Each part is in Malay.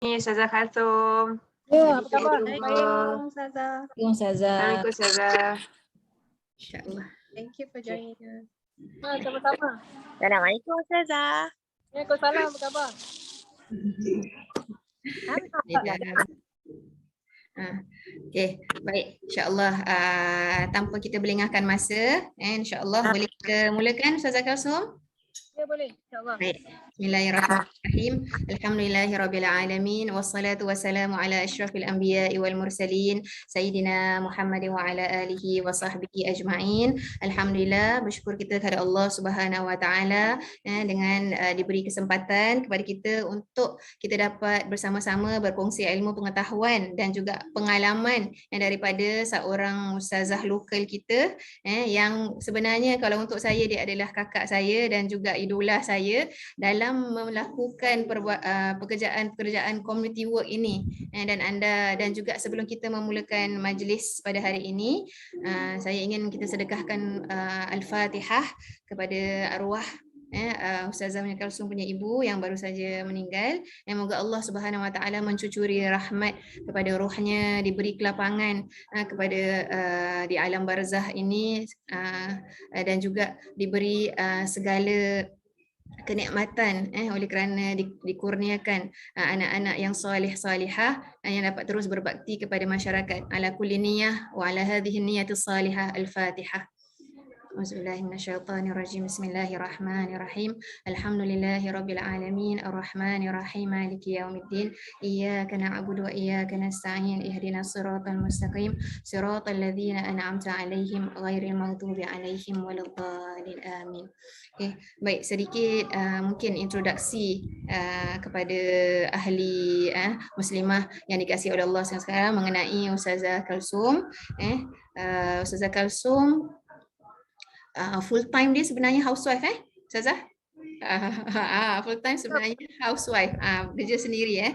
Ustazah Kharsum. Ya, apa khabar? Assalamualaikum Ustazah. Ustazah. Assalamualaikum Ustazah. InsyaAllah. Thank you for joining us. Sama-sama. Assalamualaikum Ustazah. Waalaikumsalam, apa khabar? Okey, baik. InsyaAllah tanpa kita belengahkan masa, insyaAllah boleh kita mulakan Ustazah Kalsum? Ya, boleh. InsyaAllah. Baik. Bismillahirrahmanirrahim. Alhamdulillahirrabbilalamin. Wassalatu wassalamu ala asyrafil anbiya'i wal mursalin. Sayyidina Muhammad wa ala alihi wa sahbihi ajma'in. Alhamdulillah, bersyukur kita kepada Allah Subhanahu wa taala dengan diberi kesempatan kepada kita untuk kita dapat bersama-sama berkongsi ilmu pengetahuan dan juga pengalaman yang daripada seorang ustazah lokal kita yang sebenarnya kalau untuk saya dia adalah kakak saya dan juga idola saya dalam melakukan pekerjaan community work ini. Dan juga sebelum kita memulakan majlis pada hari ini, saya ingin kita sedekahkan Al-Fatihah kepada arwah Ustazah Kalsum punya ibu yang baru saja meninggal. Moga Allah Subhanahu Wa Taala mencucuri rahmat kepada rohnya, diberi kelapangan kepada di alam barzah ini dan juga diberi segala kenikmatan oleh kerana dikurniakan anak-anak yang soleh solihah yang dapat terus berbakti kepada masyarakat. Ala kulli niyyah wa ala hadhihi niyyatis salihah. Al-Fatihah. Bismillahirrahmanirrahim. Bismillahirrahmanirrahim. Alhamdulillahirabbil alamin arrahmanir rahim maliki yaumiddin. Iyyaka na'budu wa iyyaka nasta'in. Ihdinas siratal mustaqim. Siratal ladzina an'amta 'alaihim ghairil maghdubi 'alaihim waladdallin. Amin. Okay. Baik, sedikit mungkin introduksi kepada ahli muslimah yang dikasihi oleh Allah sekarang mengenai Ustazah Kalsum. Ustazah Kalsum full time dia sebenarnya housewife Ustazah? Full time sebenarnya housewife, kerja sendiri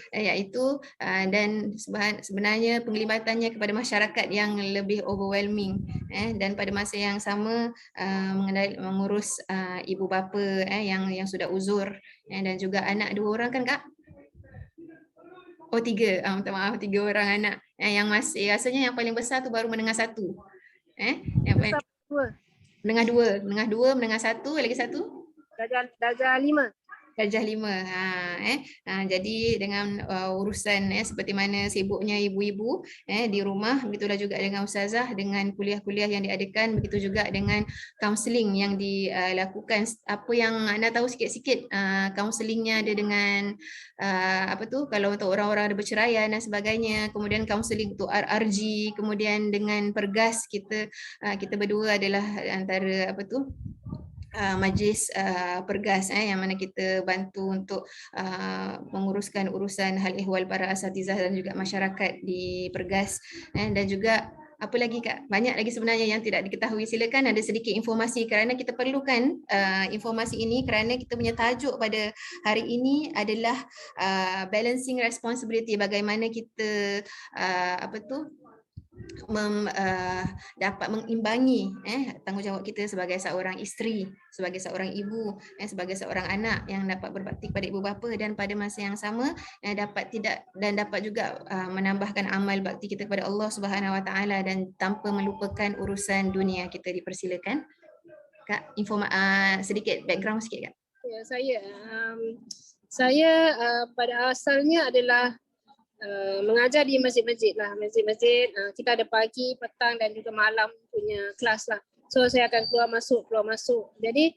iaitu dan sebenarnya penglibatannya kepada masyarakat yang lebih overwhelming dan pada masa yang sama mengurus ibu bapa yang sudah uzur dan juga anak 2 orang kan Kak? Oh 3, minta maaf 3 orang anak yang masih rasanya yang paling besar tu baru menengah 1. Yang paling menengah 2, menengah 1, lagi satu? Darjah 5. Darjah 5. Jadi dengan urusan seperti mana sibuknya ibu-ibu di rumah, begitulah juga dengan ustazah dengan kuliah-kuliah yang diadakan, begitu juga dengan kaunseling yang dilakukan. Apa yang anda tahu sikit-sikit kaunselingnya ada dengan kalau untuk orang-orang ada berceraian dan sebagainya, kemudian kaunseling untuk RRG, kemudian dengan pergas kita berdua adalah antara majlis pergas yang mana kita bantu untuk menguruskan urusan hal ehwal para asatizah dan juga masyarakat di pergas dan juga apa lagi Kak, banyak lagi sebenarnya yang tidak diketahui. Silakan ada sedikit informasi kerana kita perlukan informasi ini kerana kita punya tajuk pada hari ini adalah balancing responsibility, bagaimana kita dapat mengimbangi tanggungjawab kita sebagai seorang isteri, sebagai seorang ibu, sebagai seorang anak yang dapat berbakti kepada ibu bapa dan pada masa yang sama dapat juga menambahkan amal bakti kita kepada Allah Subhanahu Wa Taala dan tanpa melupakan urusan dunia kita. Dipersilakan Kak, sedikit background sikit Kak. Ya, saya pada asalnya adalah mengajar di masjid-masjid lah. Masjid-masjid kita ada pagi, petang dan juga malam punya kelas lah. So saya akan keluar masuk. Jadi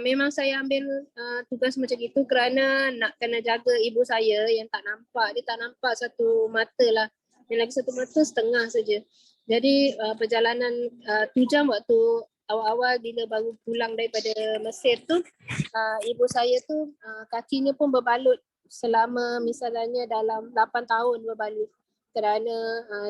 memang saya ambil tugas macam itu kerana nak kena jaga ibu saya yang tak nampak. Dia tak nampak satu mata lah. Yang lagi satu mata setengah saja. Jadi perjalanan 7 jam waktu awal-awal bila baru pulang daripada Mesir tu, ibu saya tu kakinya pun berbalut selama misalnya dalam 8 tahun berbalut kerana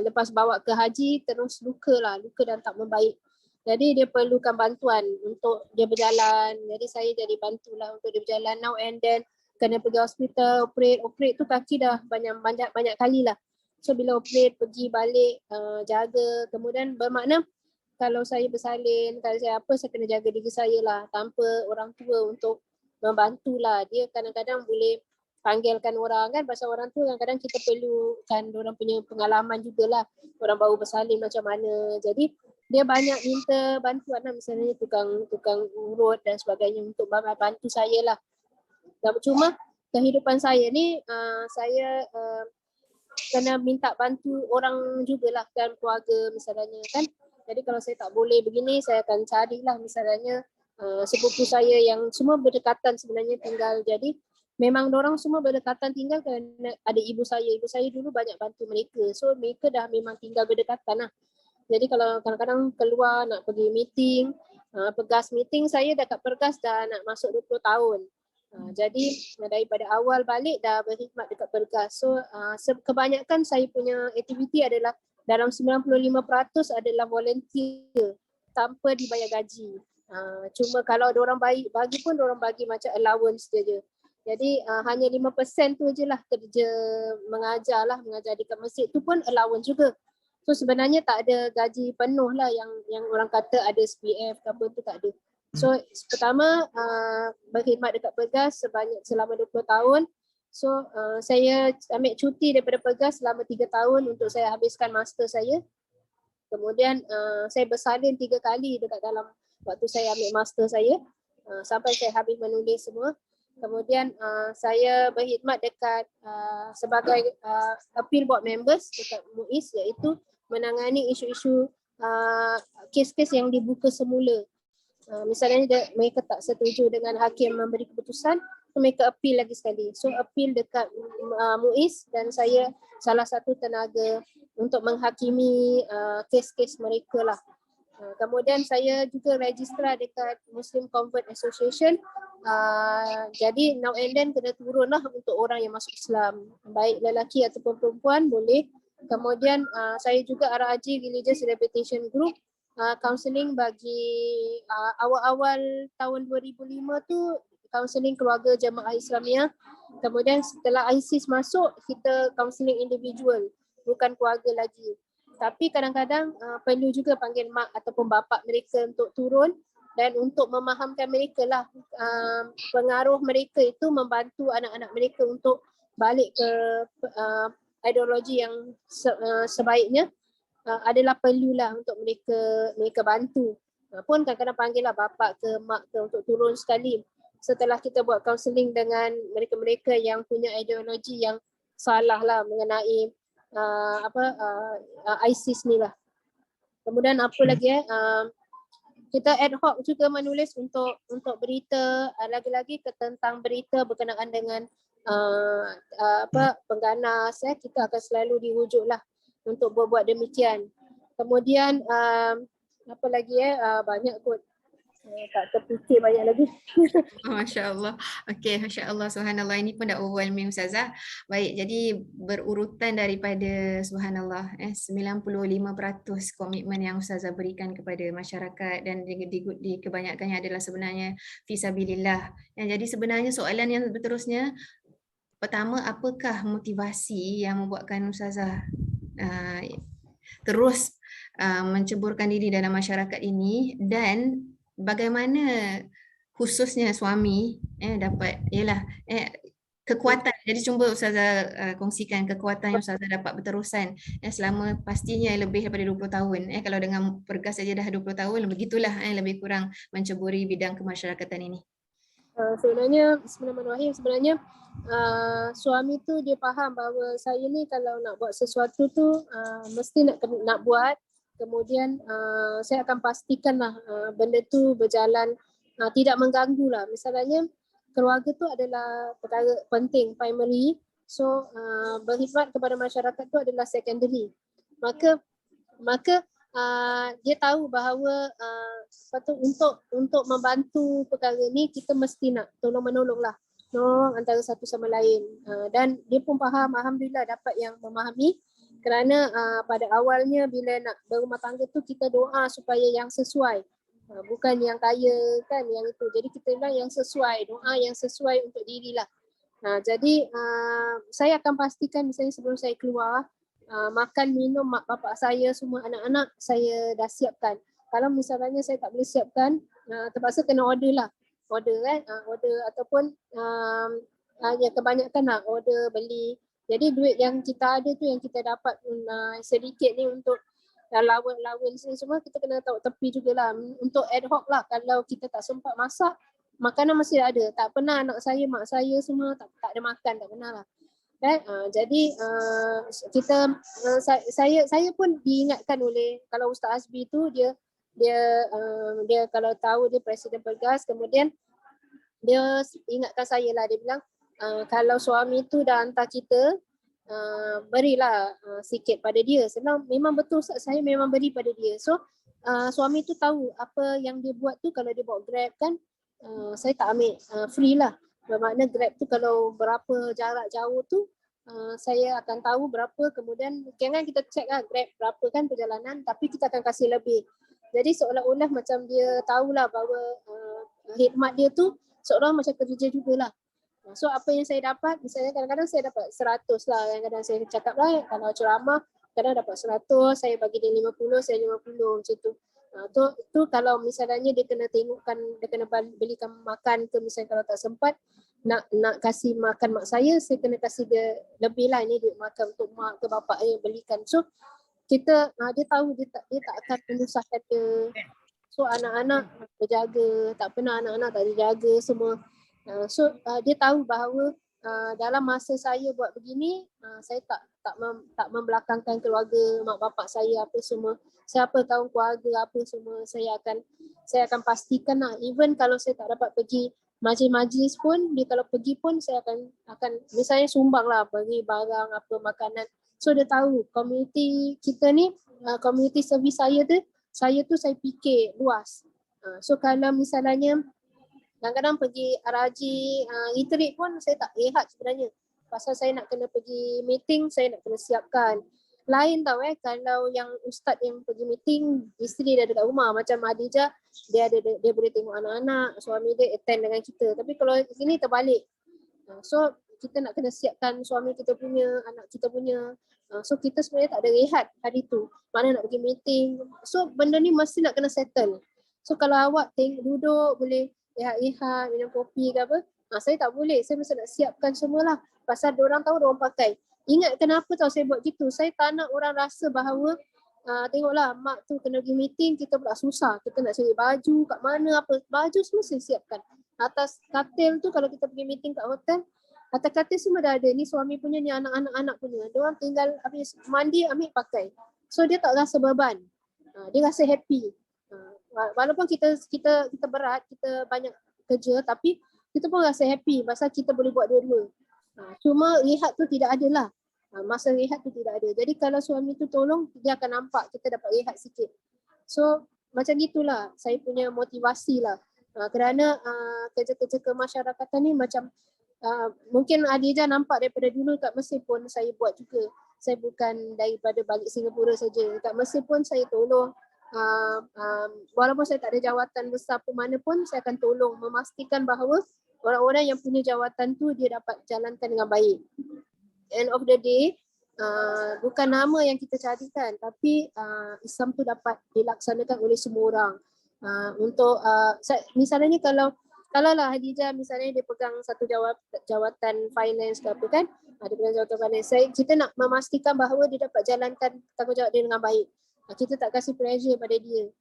lepas bawa ke haji terus luka dan tak membaik. Jadi dia perlukan bantuan untuk dia berjalan. Jadi saya jadi bantulah untuk dia berjalan. Now and then kena pergi hospital, operate tu kaki dah banyak kali lah. So bila operate pergi balik jaga, kemudian bermakna kalau saya bersalin, kalau saya apa, saya kena jaga diri saya lah tanpa orang tua untuk membantulah. Dia kadang-kadang boleh panggilkan orang kan, pasal orang tu kadang-kadang kita perlukan orang punya pengalaman jugalah, orang baru bersalin macam mana. Jadi dia banyak minta bantuan lah, misalnya tukang urut dan sebagainya untuk bantu saya lah. Dan cuma kehidupan saya ni saya kena minta bantu orang jugalah dan keluarga misalnya kan. Jadi kalau saya tak boleh begini, saya akan carilah misalnya sepupu saya yang semua berdekatan sebenarnya tinggal. Jadi memang orang semua berdekatan tinggal kerana ada ibu saya. Ibu saya dulu banyak bantu mereka. So mereka dah memang tinggal berdekatan lah. Jadi kalau kadang-kadang keluar nak pergi meeting, pegas meeting, saya dekat Pergas dah nak masuk 20 tahun. Jadi daripada awal balik dah berkhidmat dekat Pergas. So kebanyakan saya punya aktiviti adalah dalam 95% adalah volunteer tanpa dibayar gaji. Cuma kalau ada orang bagi pun orang bagi macam allowance je. Jadi hanya 5% tu je lah kerja mengajar dekat masjid tu pun allowance juga. So sebenarnya tak ada gaji penuh lah yang orang kata ada SPF ke apa tu, tak ada. So pertama berkhidmat dekat Pergas selama 20 tahun. So saya ambil cuti daripada Pergas selama 3 tahun untuk saya habiskan master saya. Kemudian saya bersalin 3 kali dekat dalam waktu saya ambil master saya sampai saya habis menulis semua. Kemudian saya berkhidmat dekat sebagai appeal board members dekat MUIS, iaitu menangani isu-isu kes-kes yang dibuka semula. Misalnya mereka tak setuju dengan hakim memberi keputusan, mereka appeal lagi sekali. So appeal dekat MUIS dan saya salah satu tenaga untuk menghakimi kes-kes mereka lah. Kemudian saya juga registrar dekat Muslim Convert Association. Jadi now and then kena turun lah untuk orang yang masuk Islam, baik lelaki ataupun perempuan boleh. Kemudian saya juga RAJ Religious Reputation Group, counselling bagi awal-awal tahun 2005 tu counselling keluarga jemaah Islamiah. Kemudian setelah ISIS masuk, kita counselling individual, bukan keluarga lagi. Tapi kadang-kadang perlu juga panggil mak ataupun bapa mereka untuk turun dan untuk memahamkan mereka lah. Pengaruh mereka itu membantu anak-anak mereka untuk balik ke ideologi yang sebaiknya, adalah perlulah untuk mereka bantu. Pun kadang-kadang panggil lah bapa ke mak ke untuk turun sekali setelah kita buat kaunseling dengan mereka-mereka yang punya ideologi yang salah lah mengenai ISIS ni lah. Kemudian apa lagi kita ad hoc juga menulis untuk berita, lagi-lagi tentang berita berkenaan dengan pengganas, kita akan selalu dirujuk lah untuk buat demikian. Kemudian apa lagi banyak kot, tak terfikir banyak lagi. Masya Allah. Okey, Masya Allah, subhanallah, ini pun dah overwhelming Ustazah. Baik, jadi berurutan daripada subhanallah 95% komitmen yang Ustazah berikan kepada masyarakat dan di kebanyakannya adalah sebenarnya fisabilillah. Jadi sebenarnya soalan yang berterusnya, pertama, apakah motivasi yang membuatkan Ustazah terus menceburkan diri dalam masyarakat ini, dan bagaimana khususnya suami dapat kekuatan. Jadi cuba Ustazah kongsikan kekuatan yang Ustazah dapat berterusan selama pastinya lebih daripada 20 tahun. Kalau dengan Pergas saja dah 20 tahun, begitulah lebih kurang menceburi bidang kemasyarakatan ini. Sebenarnya bismillahirrahmanirrahim, sebenarnya suami tu dia faham bahawa saya ni kalau nak buat sesuatu tu mesti nak buat. Kemudian saya akan pastikanlah benda tu berjalan, tidak mengganggu lah. Misalnya keluarga tu adalah perkara penting, primary. So berkhidmat kepada masyarakat tu adalah secondary. Maka dia tahu bahawa untuk membantu perkara ni kita mesti nak tolong-menolong lah. Nolong antara satu sama lain. Dan dia pun faham, alhamdulillah dapat yang memahami. Kerana pada awalnya bila nak berumah tangga tu kita doa supaya yang sesuai. Bukan yang kaya kan, yang itu. Jadi kita bilang yang sesuai, doa yang sesuai untuk dirilah. Jadi saya akan pastikan misalnya sebelum saya keluar, makan, minum, mak bapak saya, semua anak-anak saya dah siapkan. Kalau misalnya saya tak boleh siapkan, terpaksa kena order lah. Order ataupun Ya kebanyakan nak order beli. Jadi duit yang kita ada tu, yang kita dapat sedikit ni untuk allowance ni semua kita kena tahu tepi jugalah. Untuk ad hoc lah, kalau kita tak sempat masak, makanan masih ada. Tak pernah anak saya, mak saya semua tak ada makan, tak pernah lah. Jadi kita saya pun diingatkan oleh, kalau Ustaz Azbi tu dia kalau tahu dia Presiden Pergas, kemudian dia ingatkan saya lah, dia bilang kalau suami tu dah hantar kita, berilah sikit pada dia. Sebab memang betul Ustaz, saya memang beri pada dia. So suami tu tahu apa yang dia buat tu. Kalau dia bawa Grab kan, saya tak ambil, free lah. Bermakna Grab tu kalau berapa jarak jauh tu, saya akan tahu berapa, kemudian jangan kita check lah Grab berapa kan perjalanan, tapi kita akan kasih lebih. Jadi seolah-olah macam dia tahulah bahawa khidmat dia tu seolah macam kerja jugalah. So apa yang saya dapat, misalnya kadang-kadang saya dapat 100 lah, kadang-kadang saya cakap lah, kalau ceramah kadang dapat 100, saya bagi dia 50, saya 50 macam tu. Tu kalau misalnya dia kena tengokkan, dia kena belikan makan ke, misalnya kalau tak sempat nak kasih makan mak saya kena kasih dia lebih lah, ini duit makan untuk mak ke bapak dia belikan. So kita dia tahu dia tak akan menyusahkan dia. So anak-anak berjaga, tak pernah anak-anak tak dijaga semua. So dia tahu bahawa dalam masa saya buat begini, saya tak membelakangkan keluarga, mak bapak saya apa semua. Siapa kaum keluarga apa semua, saya akan pastikan lah. Even kalau saya tak dapat pergi majlis-majlis pun, dia kalau pergi pun saya akan misalnya sumbang lah, bagi barang apa makanan. So dia tahu komuniti kita ni, komuniti servis saya tu saya fikir luas. So kalau misalnya kadang-kadang pergi araji, retreat pun saya tak rehat sebenarnya. Pasal saya nak kena pergi meeting, saya nak kena siapkan. Lain tau kalau yang ustaz yang pergi meeting, isteri dia ada kat rumah. Macam Adijah, dia boleh tengok anak-anak, suami dia attend dengan kita. Tapi kalau sini terbalik. So kita nak kena siapkan suami kita punya, anak kita punya. So kita sebenarnya tak ada rehat hari tu. Mana nak pergi meeting. So benda ni mesti nak kena settle. So kalau awak duduk boleh rehat-rehat, minum kopi ke apa, saya tak boleh. Saya mesti nak siapkan semualah. Pasal diorang tahu diorang pakai. Ingat kenapa tahu saya buat gitu. Saya tak nak orang rasa bahawa tengoklah mak tu kena pergi meeting, kita pula susah. Kita nak cari baju kat mana, apa. Baju semua saya siapkan. Atas katil tu kalau kita pergi meeting kat hotel, atas katil semua dah ada. Ni suami punya, ni anak-anak punya. Diorang tinggal habis mandi ambil pakai. So dia tak rasa beban. Dia rasa happy. Walaupun kita berat, kita banyak kerja, tapi kita pun rasa happy pasal kita boleh buat dua-dua. Cuma rehat tu tidak ada lah. Masa rehat tu tidak ada. Jadi kalau suami tu tolong, dia akan nampak kita dapat rehat sikit. So macam gitulah saya punya motivasi lah. Kerana kerja-kerja kemasyarakatan ni macam mungkin Adijah nampak daripada dulu kat Mesir pun saya buat juga. Saya bukan daripada balik Singapura saja. Kat Mesir pun saya tolong. Walaupun saya tak ada jawatan besar pun mana pun, saya akan tolong memastikan bahawa orang-orang yang punya jawatan tu dia dapat jalankan dengan baik. End of the day, bukan nama yang kita carikan, tapi Islam tu dapat dilaksanakan oleh semua orang. Misalnya kalau lah Hadijah misalnya dia pegang satu jawatan finance ke apa kan, dia pegang jawatan finance, kita nak memastikan bahawa dia dapat jalankan tanggungjawab dia dengan baik. Kita tak kasih pressure pada dia.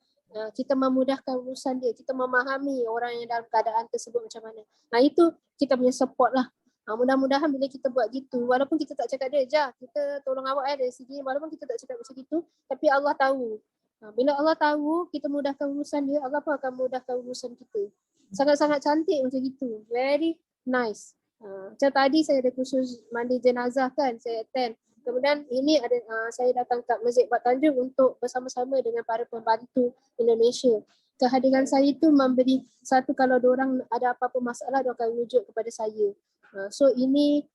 Kita memudahkan urusan dia. Kita memahami orang yang dalam keadaan tersebut macam mana. Itu kita punya support lah. Mudah-mudahan bila kita buat gitu, walaupun kita tak cakap dia, kita tolong awak dari segi, walaupun kita tak cakap macam gitu, tapi Allah tahu. Bila Allah tahu, kita mudahkan urusan dia, Allah pun akan mudahkan urusan kita. Sangat-sangat cantik macam gitu. Very nice. Macam tadi saya ada kursus mandi jenazah kan, saya attend. Kemudian ini ada saya datang ke Masjid Wat Tanjung untuk bersama-sama dengan para pembantu Indonesia. Kehadiran saya itu memberi satu, kalau diorang ada apa-apa masalah, diorang akan rujuk kepada saya. So ini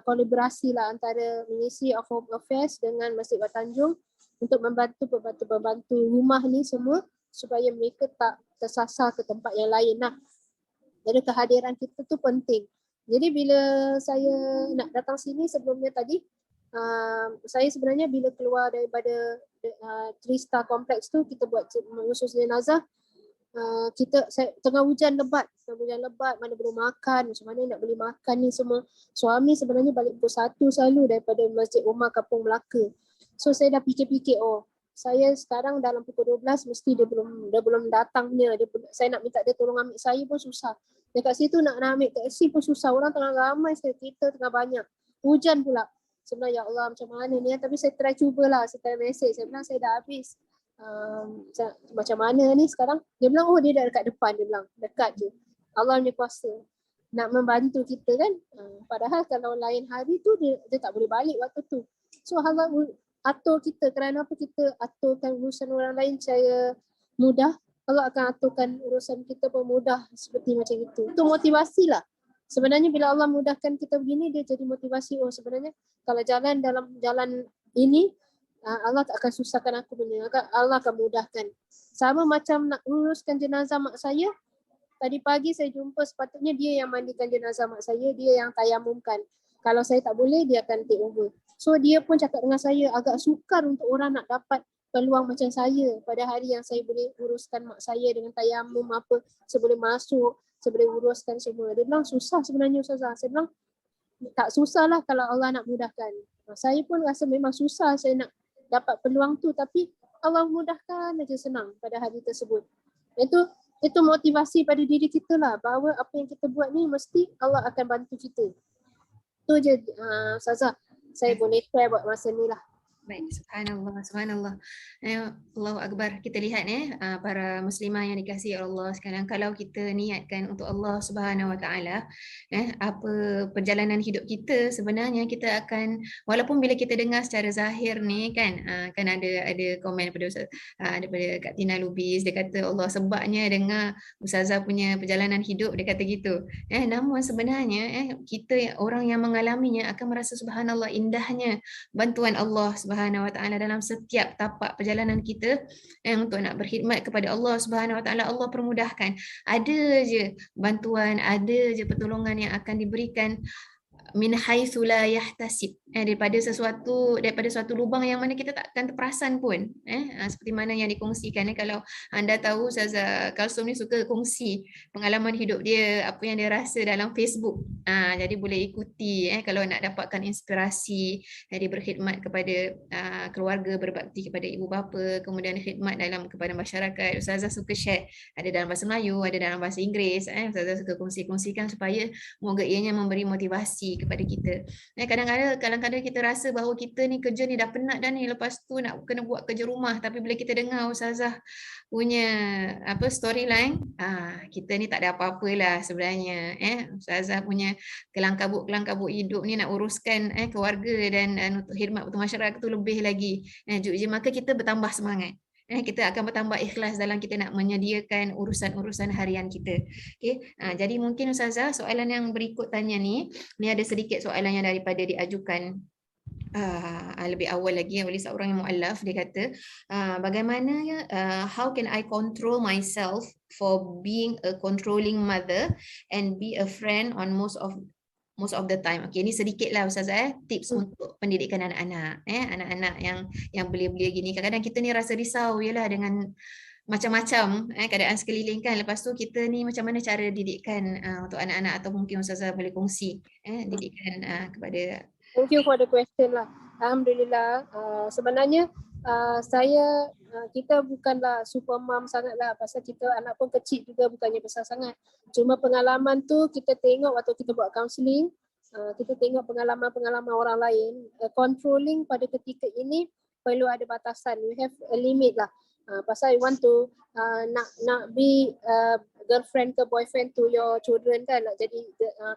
kolaborasi lah antara Ministry of Home Affairs dengan Masjid Wat Tanjung untuk membantu pembantu rumah ni semua supaya mereka tak tersasar ke tempat yang lain lah. Jadi kehadiran kita tu penting. Jadi bila saya nak datang sini sebelumnya tadi, saya sebenarnya bila keluar daripada 3 Star Complex tu, kita buat khusus jenazah, tengah hujan lebat, mana boleh makan, macam mana nak beli makan ni semua. Suami sebenarnya balik pukul 1 selalu daripada Masjid Umar Kampung Melaka. So saya dah fikir-fikir, saya sekarang dalam pukul 12 mesti dia belum datangnya. Saya nak minta dia tolong ambil saya pun susah. Dekat situ nak ambil taksi pun susah. Orang tengah ramai, kita tengah banyak. Hujan pula. Sebenarnya ya Allah macam mana ni, tapi saya try cubalah, saya try message. Saya bilang saya dah habis. Macam mana ni sekarang? Dia bilang dia dah dekat depan. Dia bilang dekat je. Allah punya kuasa nak membantu kita kan. Padahal kalau lain hari tu dia tak boleh balik waktu tu. So Allah atur kita, kerana apa kita aturkan urusan orang lain cara mudah, Allah akan aturkan urusan kita pun mudah seperti macam itu. Itu motivasi lah. Sebenarnya bila Allah mudahkan kita begini, dia jadi motivasi. Sebenarnya kalau jalan dalam jalan ini, Allah tak akan susahkan aku punya. Allah akan mudahkan. Sama macam nak uruskan jenazah mak saya. Tadi pagi saya jumpa, sepatutnya dia yang mandikan jenazah mak saya, dia yang tayamumkan. Kalau saya tak boleh, dia akan take over. So dia pun cakap dengan saya, agak sukar untuk orang nak dapat peluang macam saya pada hari yang saya boleh uruskan mak saya dengan tayamum apa, saya boleh masuk, saya boleh uruskan semua. Dia bilang susah sebenarnya Ustazah. Saya bilang tak susah lah kalau Allah nak mudahkan. Saya pun rasa memang susah saya nak dapat peluang tu, tapi Allah mudahkan aja, senang pada hari tersebut. Itu motivasi pada diri kita lah, bahawa apa yang kita buat ni mesti Allah akan bantu kita. Tu je Ustazah, saya boleh share buat masa ni lah. Baik, subhanallah, subhanallah. Allahu Akbar. Kita lihat para muslimah yang dikasihi Allah sekalian, kalau kita niatkan untuk Allah Subhanahu Wa Taala, apa perjalanan hidup kita sebenarnya kita akan, walaupun bila kita dengar secara zahir ni kan ada komen daripada Kak Tina Lubis, dia kata Allah sebabnya dengar Ustazah punya perjalanan hidup, dia kata gitu. Namun sebenarnya kita orang yang mengalaminya akan merasa subhanallah indahnya bantuan Allah Subhanahu Wa Taala dalam setiap tapak perjalanan kita untuk nak berkhidmat kepada Allah Subhanahu Wa Taala. Allah permudahkan. Ada je bantuan, ada je pertolongan yang akan diberikan min haitsu la yahtasib, daripada suatu lubang yang mana kita takkan terperasan pun, seperti mana yang dikongsikan. Kalau anda tahu, Ustazah Kalsum ni suka kongsi pengalaman hidup dia, apa yang dia rasa dalam Facebook, jadi boleh ikuti kalau nak dapatkan inspirasi dari berkhidmat kepada keluarga, berbakti kepada ibu bapa, kemudian khidmat kepada masyarakat. Ustazah suka share, ada dalam bahasa Melayu, ada dalam bahasa Inggeris. Ustazah suka kongsikan supaya moga ianya memberi motivasi kepada kita. Kadang-kadang kita rasa bahawa kita ni kerja ni dah penat dah ni, lepas tu nak kena buat kerja rumah, tapi bila kita dengar Ustazah punya storyline, kita ni tak ada apa-apalah sebenarnya. Ustazah punya kelang-kabut hidup ni nak uruskan keluarga dan untuk khidmat untuk masyarakat tu lebih lagi. Maka kita bertambah semangat. Kita akan bertambah ikhlas dalam kita nak menyediakan urusan-urusan harian kita. Okay? Jadi mungkin Ustazah, soalan yang berikut tanya ni ada sedikit soalan yang daripada diajukan lebih awal lagi oleh seorang yang muallaf. Dia kata, bagaimana how can I control myself for being a controlling mother and be a friend on most of the time. Okay, ni sedikit lah Ustazah tips untuk pendidikan anak-anak. Anak-anak yang belia-belia gini. Kadang-kadang kita ni rasa risau yalah dengan macam-macam keadaan sekeliling kan. Lepas tu kita ni macam mana cara didikkan untuk anak-anak, atau mungkin Ustazah boleh kongsi didikan kepada. Thank you for the question lah. Alhamdulillah. Sebenarnya kita bukanlah super mom sangat lah, pasal kita anak pun kecil juga, bukannya besar sangat. Cuma pengalaman tu kita tengok waktu kita buat counselling, kita tengok pengalaman orang lain. Controlling pada ketika ini perlu ada batasan. You have a limit lah. Pasal you want to nak be girlfriend ke boyfriend to your children kan, nak jadi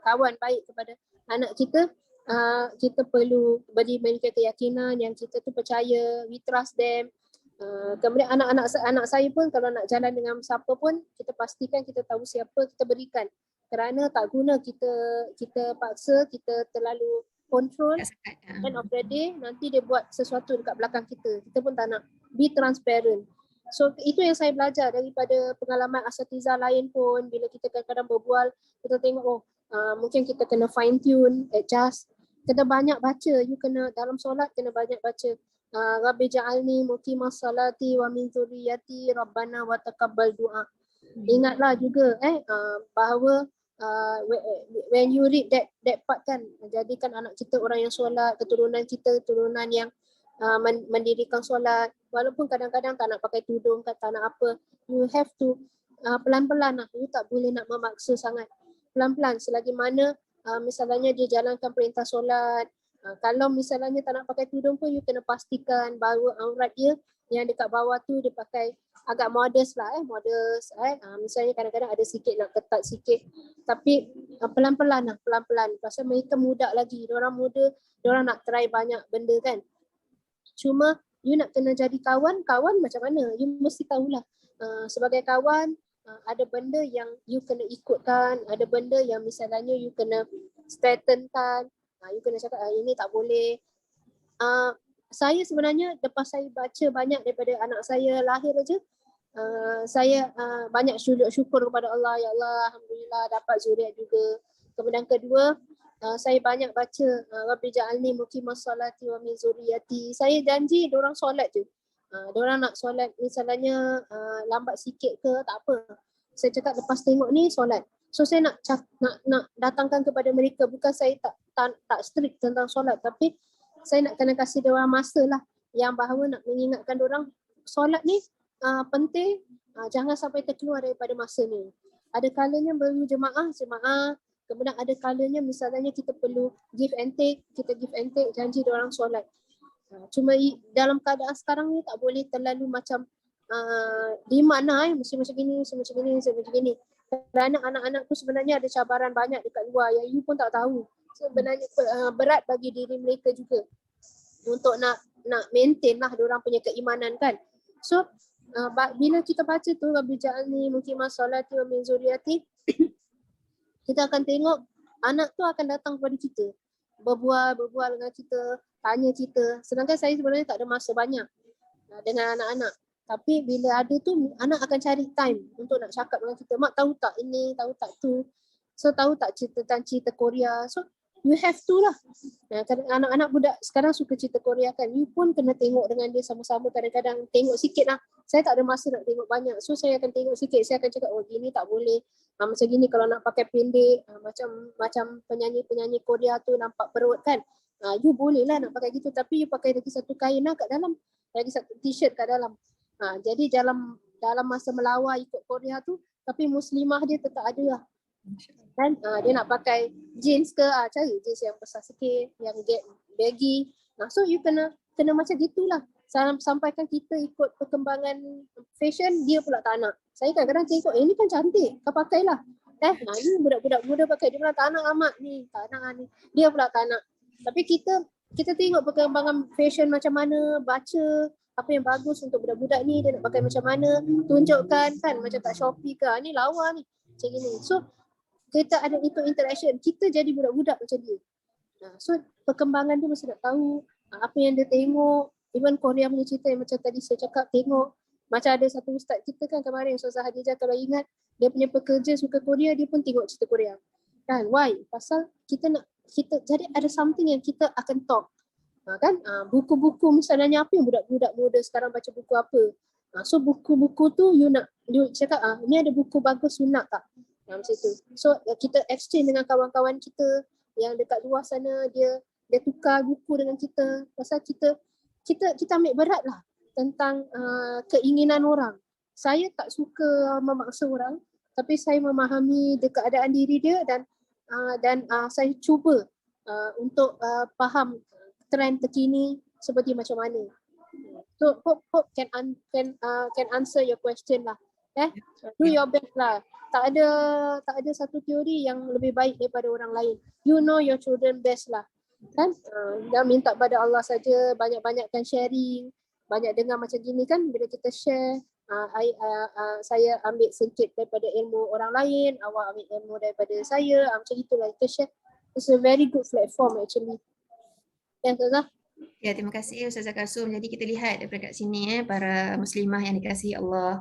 kawan baik kepada anak kita. Kita perlu berikan keyakinan yang kita tu percaya, we trust them. Kemudian anak saya pun kalau nak jalan dengan siapa pun, kita pastikan kita tahu siapa kita berikan. Kerana tak guna kita paksa, kita terlalu control. End of the day nanti dia buat sesuatu dekat belakang kita pun tak nak. Be transparent. So itu yang saya belajar daripada pengalaman asatizah lain pun. Bila kita kadang-kadang berbual, kita tengok mungkin kita kena fine tune, adjust. Kena banyak baca. You kena dalam solat kena banyak baca. Rabbi ja'alni muqimas salati wa min dzurriyyati rabbana wa taqabbal du'a. Ingatlah juga bahawa when you read that part kan, jadikan anak kita orang yang solat, keturunan kita keturunan yang mendirikan solat, walaupun kadang-kadang tak nak pakai tudung, tak nak apa, you have to pelan-pelan lah, you tak boleh nak memaksa sangat, pelan-pelan selagi mana misalnya dia jalankan perintah solat. Kalau misalnya tak nak pakai tudung pun, you kena pastikan bahawa aurat dia yang dekat bawah tu dia pakai agak modest lah, misalnya kadang-kadang ada sikit nak ketat sikit, tapi pelan-pelan lah, pelan-pelan, pasal mereka muda lagi, diorang muda, diorang nak try banyak benda kan. Cuma you nak kena jadi kawan macam mana, you mesti tahulah sebagai kawan ada benda yang you kena ikutkan, ada benda yang misalnya you kena straightenkan, you kena cakap ini tak boleh. Saya sebenarnya lepas saya baca banyak daripada anak saya lahir aja, saya banyak syukur kepada Allah, ya Allah, alhamdulillah dapat zuriat juga. Kemudian kedua, saya banyak baca Rabbi ja'alni muqimas salati wa min zuriyati. Saya janji diorang solat je. Diorang nak solat misalnya lambat sikit ke tak apa. Saya cakap lepas tengok ni solat. So saya nak datangkan kepada mereka, bukan saya tak strict tentang solat, tapi saya nak kena kasih diorang masa lah, yang bahawa nak mengingatkan diorang solat ni penting, jangan sampai terkeluar daripada masa ni. Ada kalanya perlu jemaah, kemudian ada kalanya misalnya kita perlu give and take, kita give and take, janji diorang solat. Cuma dalam keadaan sekarang ni tak boleh terlalu macam demand lah, mesti macam gini, macam gini. Kerana anak-anak tu sebenarnya ada cabaran banyak dekat luar yang you pun tak tahu. Sebenarnya berat bagi diri mereka juga untuk nak maintain lah diorang punya keimanan kan. So bila kita baca tu Rabbi ja'alni muqimas salati wa min zuriyati, kita akan tengok anak tu akan datang kepada kita, berbual dengan kita, tanya kita. Sedangkan saya sebenarnya tak ada masa banyak dengan anak-anak. Tapi bila ada tu, anak akan cari time untuk nak cakap dengan kita. Mak tahu tak ini, tahu tak tu. So tahu tak cerita Korea. So you have to lah. Anak-anak budak sekarang suka cerita Korea kan. You pun kena tengok dengan dia sama-sama, kadang-kadang tengok sikit lah. Saya tak ada masa nak tengok banyak. So saya akan tengok sikit. Saya akan cakap, oh gini tak boleh. Macam gini kalau nak pakai pendek. Macam penyanyi-penyanyi Korea tu nampak perut kan. You boleh lah nak pakai gitu. Tapi you pakai lagi satu kain lah kat dalam. Lagi satu t-shirt kat dalam. Jadi dalam masa melawar ikut Korea tu, tapi muslimah dia tetap ada lah. Kan dia nak pakai jeans ke, cari jeans yang besar sikit, yang baggy. So you kena macam gitulah. Sampaikan kita ikut perkembangan fashion, dia pula tak nak. Saya kadang-kadang tengok, ini kan cantik, kau pakailah. Ni budak-budak muda pakai, dia pula tak nak amat ni, tak nak ni. Dia pula tak nak. Tapi kita tengok perkembangan fashion macam mana, baca apa yang bagus untuk budak-budak ni, dia nak pakai macam mana, tunjukkan kan, macam kat Shopee ke, ni lawa ni, macam gini. So kita ada itu interaction, kita jadi budak-budak macam dia. So perkembangan dia mesti nak tahu apa yang dia tengok. Even Korea punya cerita yang macam tadi saya cakap, tengok. Macam ada satu ustaz kita kan kemarin, Ustazah Hadijah, kalau ingat, dia punya pekerja suka Korea, dia pun tengok cerita Korea. Kan, why? Pasal kita jadi ada something yang kita akan talk. Kan, buku-buku misalnya apa yang budak-budak muda sekarang baca buku apa. So buku-buku tu you cakap, ni ada buku bagus, you nak tak? Macam tu. So kita exchange dengan kawan-kawan kita yang dekat luar sana, dia tukar buku dengan kita. Pasal kita ambil berat lah tentang keinginan orang. Saya tak suka memaksa orang, tapi saya memahami keadaan diri dia dan saya cuba untuk faham trend terkini seperti macam mana. So hope can answer your question lah. Do your best lah. Tak ada satu teori yang lebih baik daripada orang lain. You know your children best lah. Kan? Dan minta pada Allah saja, banyak-banyakkan sharing, banyak dengar macam gini kan, bila kita share, saya ambil sedikit daripada ilmu orang lain, awak ambil ilmu daripada saya, macam itulah kita share. It's a very good platform actually. Ya, Ustazah. Ya, terima kasih Ustazah Kalsum. Jadi kita lihat daripada kat sini para muslimah yang dikasihi Allah,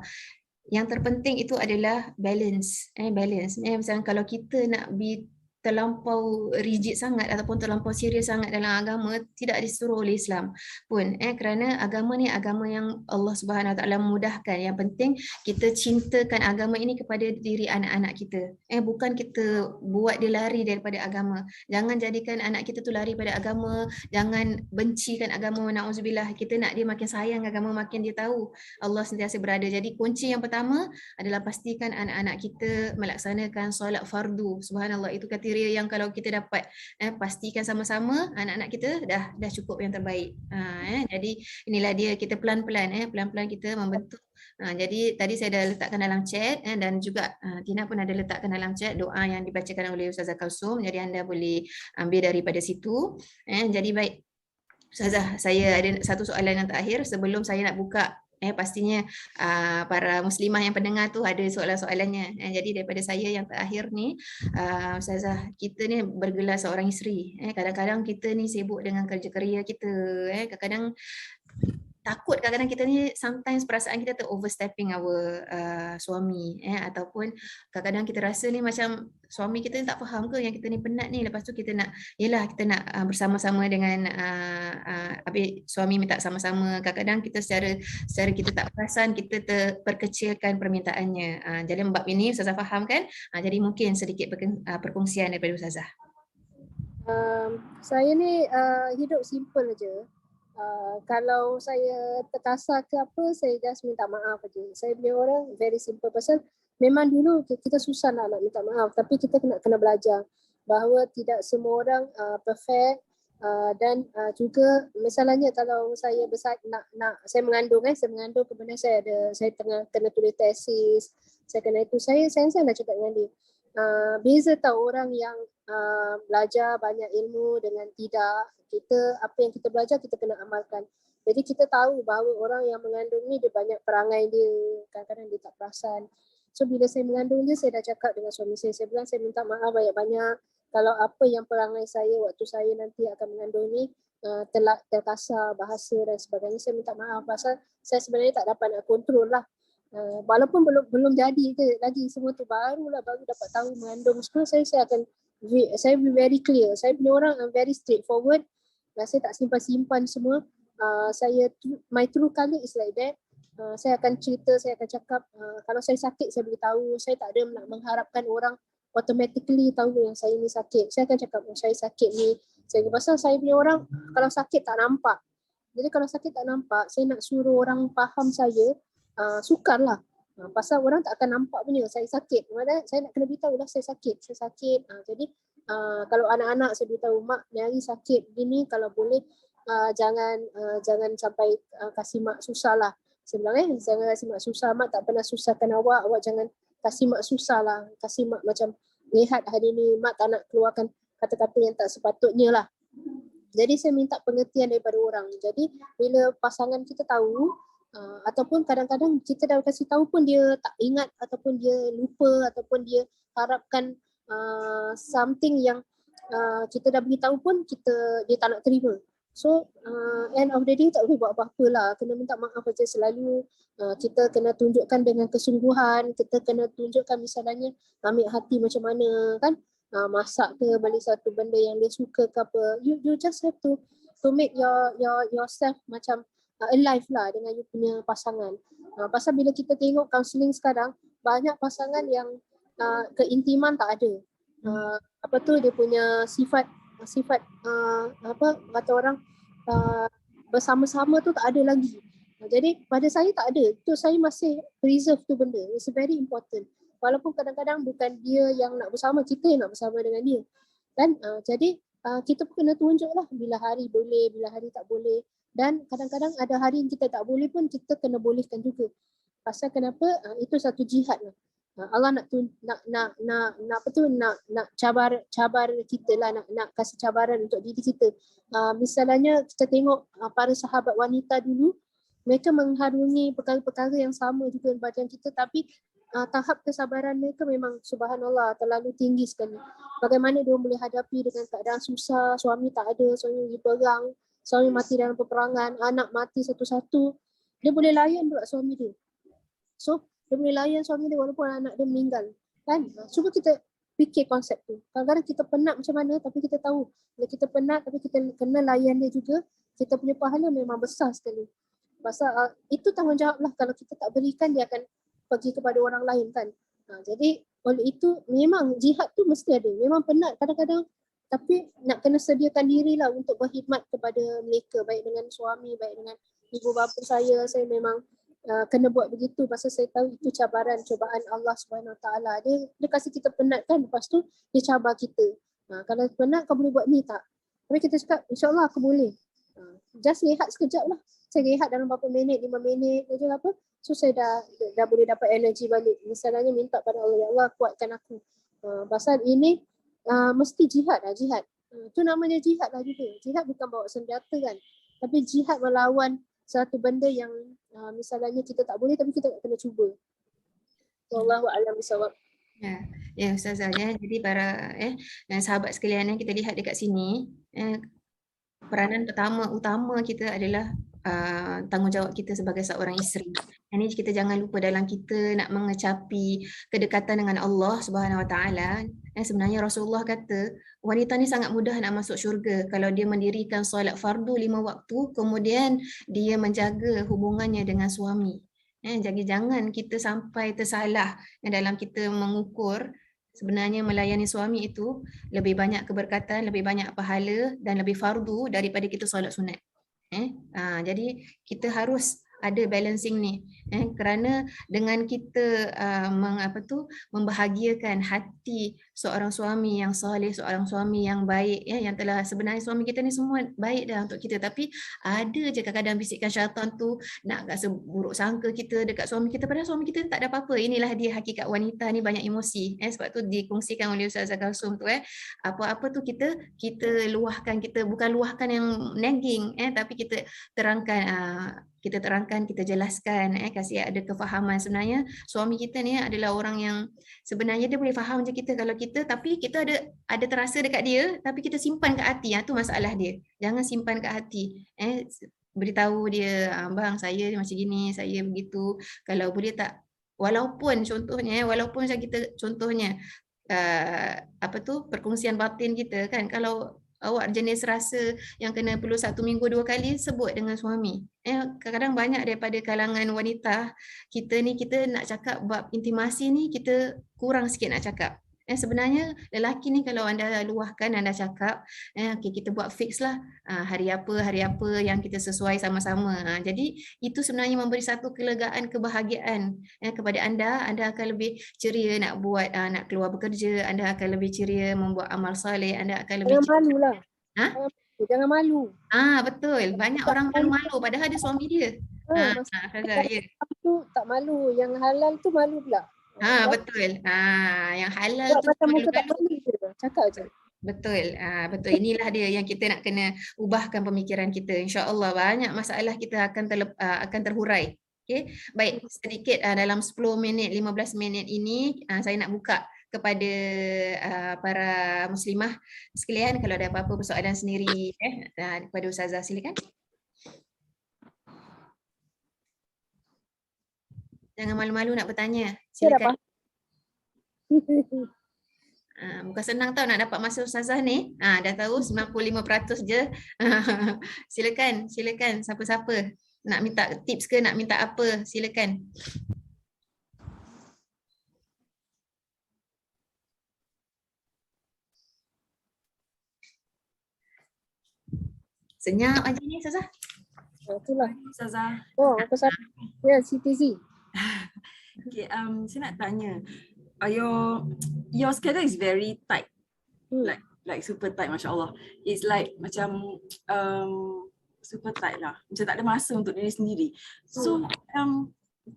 yang terpenting itu adalah balance. Misalnya kalau kita nak be terlampau rigid sangat ataupun terlampau serius sangat dalam agama, tidak disuruh oleh Islam pun, kerana agama ni agama yang Allah Subhanahu Wa Taala memudahkan. Yang penting kita cintakan agama ini kepada diri anak-anak kita, bukan kita buat dia lari daripada agama. Jangan jadikan anak kita tu lari pada agama, jangan bencikan agama, na'udzubillah. Kita nak dia makin sayang agama, makin dia tahu Allah sentiasa berada. Jadi kunci yang pertama adalah pastikan anak-anak kita melaksanakan solat fardu. Subhanallah, itu kriteria yang kalau kita dapat pastikan sama-sama, anak-anak kita dah cukup yang terbaik. Jadi inilah dia, kita pelan-pelan pelan-pelan kita membentuk. Jadi tadi saya dah letakkan dalam chat, dan juga Tina pun ada letakkan dalam chat doa yang dibacakan oleh Ustazah Kalsum. Jadi anda boleh ambil daripada situ. Jadi baik Ustazah, saya ada satu soalan yang terakhir sebelum saya nak buka. Pastinya para muslimah yang pendengar tu ada soalan-soalannya. Jadi daripada saya yang terakhir ni, Ustazah, kita ni bergelar seorang isteri. Kadang-kadang kita ni sibuk dengan kerja-kerja kita. Kadang-kadang takut, kadang-kadang kita ni sometimes perasaan kita overstepping our suami, ataupun kadang-kadang kita rasa ni macam suami kita ni tak faham ke yang kita ni penat ni, lepas tu kita nak bersama-sama dengan habis suami minta sama-sama. Kadang-kadang kita secara kita tak perasan kita terperkecilkan permintaannya. Dalam bab ini Ustazah faham kan? Jadi mungkin sedikit perkongsian daripada Ustazah. Saya ni hidup simple aja. Kalau saya terkasar ke apa, saya just minta maaf aja. Saya punya orang very simple. Pasal memang dulu kita susah nak minta maaf, tapi kita kena belajar bahawa tidak semua orang perfect, dan juga misalnya kalau saya saya mengandung, kemudian saya kena tulis tesis, saya kena itu, saya nak cakap dengan dia. Beza tahu orang yang belajar banyak ilmu dengan tidak. Apa yang kita belajar kita kena amalkan. Jadi kita tahu bahawa orang yang mengandung ni dia banyak perangai dia, kadang-kadang dia tak perasan. So bila saya mengandung dia, saya dah cakap dengan suami saya bilang saya minta maaf banyak-banyak kalau apa yang perangai saya waktu saya nanti akan mengandung ni terkasar bahasa dan sebagainya. Saya minta maaf pasal saya sebenarnya tak dapat nak kontrol lah. Walaupun belum jadi ke lagi semua tu, baru dapat tahu mengandung semua, saya akan saya be very clear. Saya punya orang very straightforward. Saya tak simpan-simpan semua. My true color is like that. Saya akan cerita, saya akan cakap. Kalau saya sakit, saya beritahu. Saya tak ada nak mengharapkan orang automatically tahu yang saya ni sakit. Saya akan cakap, saya sakit ni. Pasal saya punya orang, kalau sakit tak nampak. Jadi kalau sakit tak nampak, saya nak suruh orang faham saya, sukarlah. Pasal orang tak akan nampak punya saya sakit. Saya nak kena beritahu lah saya sakit. Jadi kalau anak-anak saya beritahu, mak ni hari sakit gini, kalau boleh jangan sampai kasih mak susah lah. Saya bilang jangan kasih mak susah, mak tak pernah susahkan awak jangan kasih mak susah lah. Kasih mak macam lihat hari ni mak tak nak keluarkan kata-kata yang tak sepatutnya lah. Jadi saya minta pengertian daripada orang. Jadi bila pasangan kita tahu, ataupun kadang-kadang kita dah kasih tahu pun dia tak ingat, ataupun dia lupa, ataupun dia harapkan something yang kita dah beritahu pun dia tak nak terima. So end of the day tak boleh buat apa-apa lah. Kena minta maaf saja selalu. Kita kena tunjukkan dengan kesungguhan. Kita kena tunjukkan misalnya ambil hati macam mana kan. Masak ke, balik satu benda yang dia suka ke apa. You just have to make yourself macam alive lah dengan you punya pasangan. Pasal bila kita tengok counselling sekarang, banyak pasangan yang keintiman tak ada. Dia punya sifat kata orang bersama-sama tu tak ada lagi. Jadi pada saya tak ada. Tu saya masih preserve tu benda. It's very important. Walaupun kadang-kadang bukan dia yang nak bersama, kita yang nak bersama dengan dia. Kan? Jadi kita pun kena tunjuklah bila hari boleh, bila hari tak boleh. Dan kadang-kadang ada hari yang kita tak boleh pun kita kena bolehkan juga. Pasal kenapa? Itu satu jihad lah. Allah nak cabar kita lah, nak kasih cabaran untuk diri kita. Misalnya kita tengok para sahabat wanita dulu, mereka mengharungi perkara-perkara yang sama juga macam kita, tapi tahap kesabaran mereka memang subhanallah terlalu tinggi sekali. Bagaimana dia boleh hadapi dengan keadaan susah, suami tak ada, suami pergi perang, suami mati dalam peperangan, anak mati satu-satu, dia boleh layan pula suami dia. So dia boleh layan suami dia walaupun anak dia meninggal. Kan? Cuba kita fikir konsep tu. Kadang-kadang kita penat macam mana tapi kita tahu bila kita penat tapi kita kena layan dia juga, kita punya pahala memang besar sekali. Pasal itu tanggungjawab lah, kalau kita tak berikan dia akan pergi kepada orang lain kan. Jadi oleh itu memang jihad tu mesti ada. Memang penat kadang-kadang tapi nak kena sediakan dirilah untuk berkhidmat kepada mereka, baik dengan suami, baik dengan ibu bapa saya memang kena buat begitu pasal saya tahu itu cabaran, cubaan Allah Subhanahu Wa Taala. Dia kasi kita penat kan, lepas tu dia cabar kita. Kalau penat kau boleh buat ni tak? Tapi kita cakap insya-Allah aku boleh. Just rehat sekejap lah. Saya rehat dalam berapa minit, 5 minit je apa. So saya dah boleh dapat energi balik. Misalnya minta pada Allah, ya Allah kuatkan aku. Pasal ini mesti jihad lah, jihad. Itu namanya jihad lah juga. Jihad bukan bawa senjata kan. Tapi jihad melawan satu benda yang misalnya kita tak boleh tapi kita kena cuba. Wallahu a'lam bishawab. Ya Ustazah ya. Jadi para sahabat sekalian yang kita lihat dekat sini, peranan utama kita adalah tanggungjawab kita sebagai seorang isteri. Ini kita jangan lupa dalam kita nak mengecapi kedekatan dengan Allah Subhanahu Wa Taala. Sebenarnya Rasulullah kata wanita ni sangat mudah nak masuk syurga kalau dia mendirikan solat fardu 5 waktu, kemudian dia menjaga hubungannya dengan suami. Jadi jangan kita sampai tersalah dalam kita mengukur. Sebenarnya melayani suami itu lebih banyak keberkatan, lebih banyak pahala dan lebih fardu daripada kita solat sunat. Jadi kita harus ada balancing ni, kerana dengan kita membahagiakan hati seorang suami yang soleh, seorang suami yang baik, yang telah sebenarnya suami kita ni semua baik dah untuk kita, tapi ada je kadang-kadang bisikan syaitan tu nak rasa buruk sangka kita dekat suami kita, padahal suami kita tak ada apa-apa. Inilah dia hakikat wanita ni, banyak emosi. Sebab tu dikongsikan oleh Ustazah Kalsum tu, apa-apa tu kita luahkan, kita bukan luahkan yang nagging, tapi kita terangkan, kita jelaskan, kasih ada kefahaman. Sebenarnya suami kita ni adalah orang yang sebenarnya dia boleh faham je kita kalau kita, tapi kita ada terasa dekat dia tapi kita simpan kat hati. Tu masalah dia. Jangan simpan kat hati. Beritahu dia, bang saya macam gini, saya begitu. Kalau boleh tak, walaupun contohnya macam kita contohnya perkongsian batin kita kan, kalau awak jenis rasa yang kena perlu 1 minggu 2 kali, sebut dengan suami. Kadang-kadang banyak daripada kalangan wanita kita ni, kita nak cakap bab intimasi ni kita kurang sikit nak cakap. Sebenarnya lelaki ni kalau anda luahkan, anda cakap, okay, kita buat fix lah hari apa yang kita sesuai sama-sama. Jadi itu sebenarnya memberi satu kelegaan, kebahagiaan kepada anda. Anda akan lebih ceria nak buat, nak keluar bekerja, anda akan lebih ceria membuat amal soleh, anda akan lebih Jangan malu lah. Jangan malu. Betul. Banyak orang malu-malu padahal dia suami dia. Itu tak malu, yang halal tu malu pula. Betul. Yang halal tu malu. Cakap je. Betul. Betul. Inilah dia yang kita nak kena ubahkan pemikiran kita. InsyaAllah banyak masalah kita akan terhurai. Okay? Baik, sedikit dalam 10 minit, 15 minit ini saya nak buka kepada para muslimah sekalian kalau ada apa-apa persoalan sendiri kepada Ustazah, silakan. Jangan malu-malu nak bertanya. Silakan. Bukan senang tau nak dapat masa Ustazah ni. Dah tahu 95% je. Silakan siapa-siapa. Nak minta tips ke nak minta apa, silakan. Senyap aja ni Ustazah. Itulah. Ustazah. Apa sahaja. Ya, Siti Z. Okay, saya nak tanya, your schedule is very tight, like super tight, Masya Allah. It's like macam super tight lah, macam tak ada masa untuk diri sendiri. So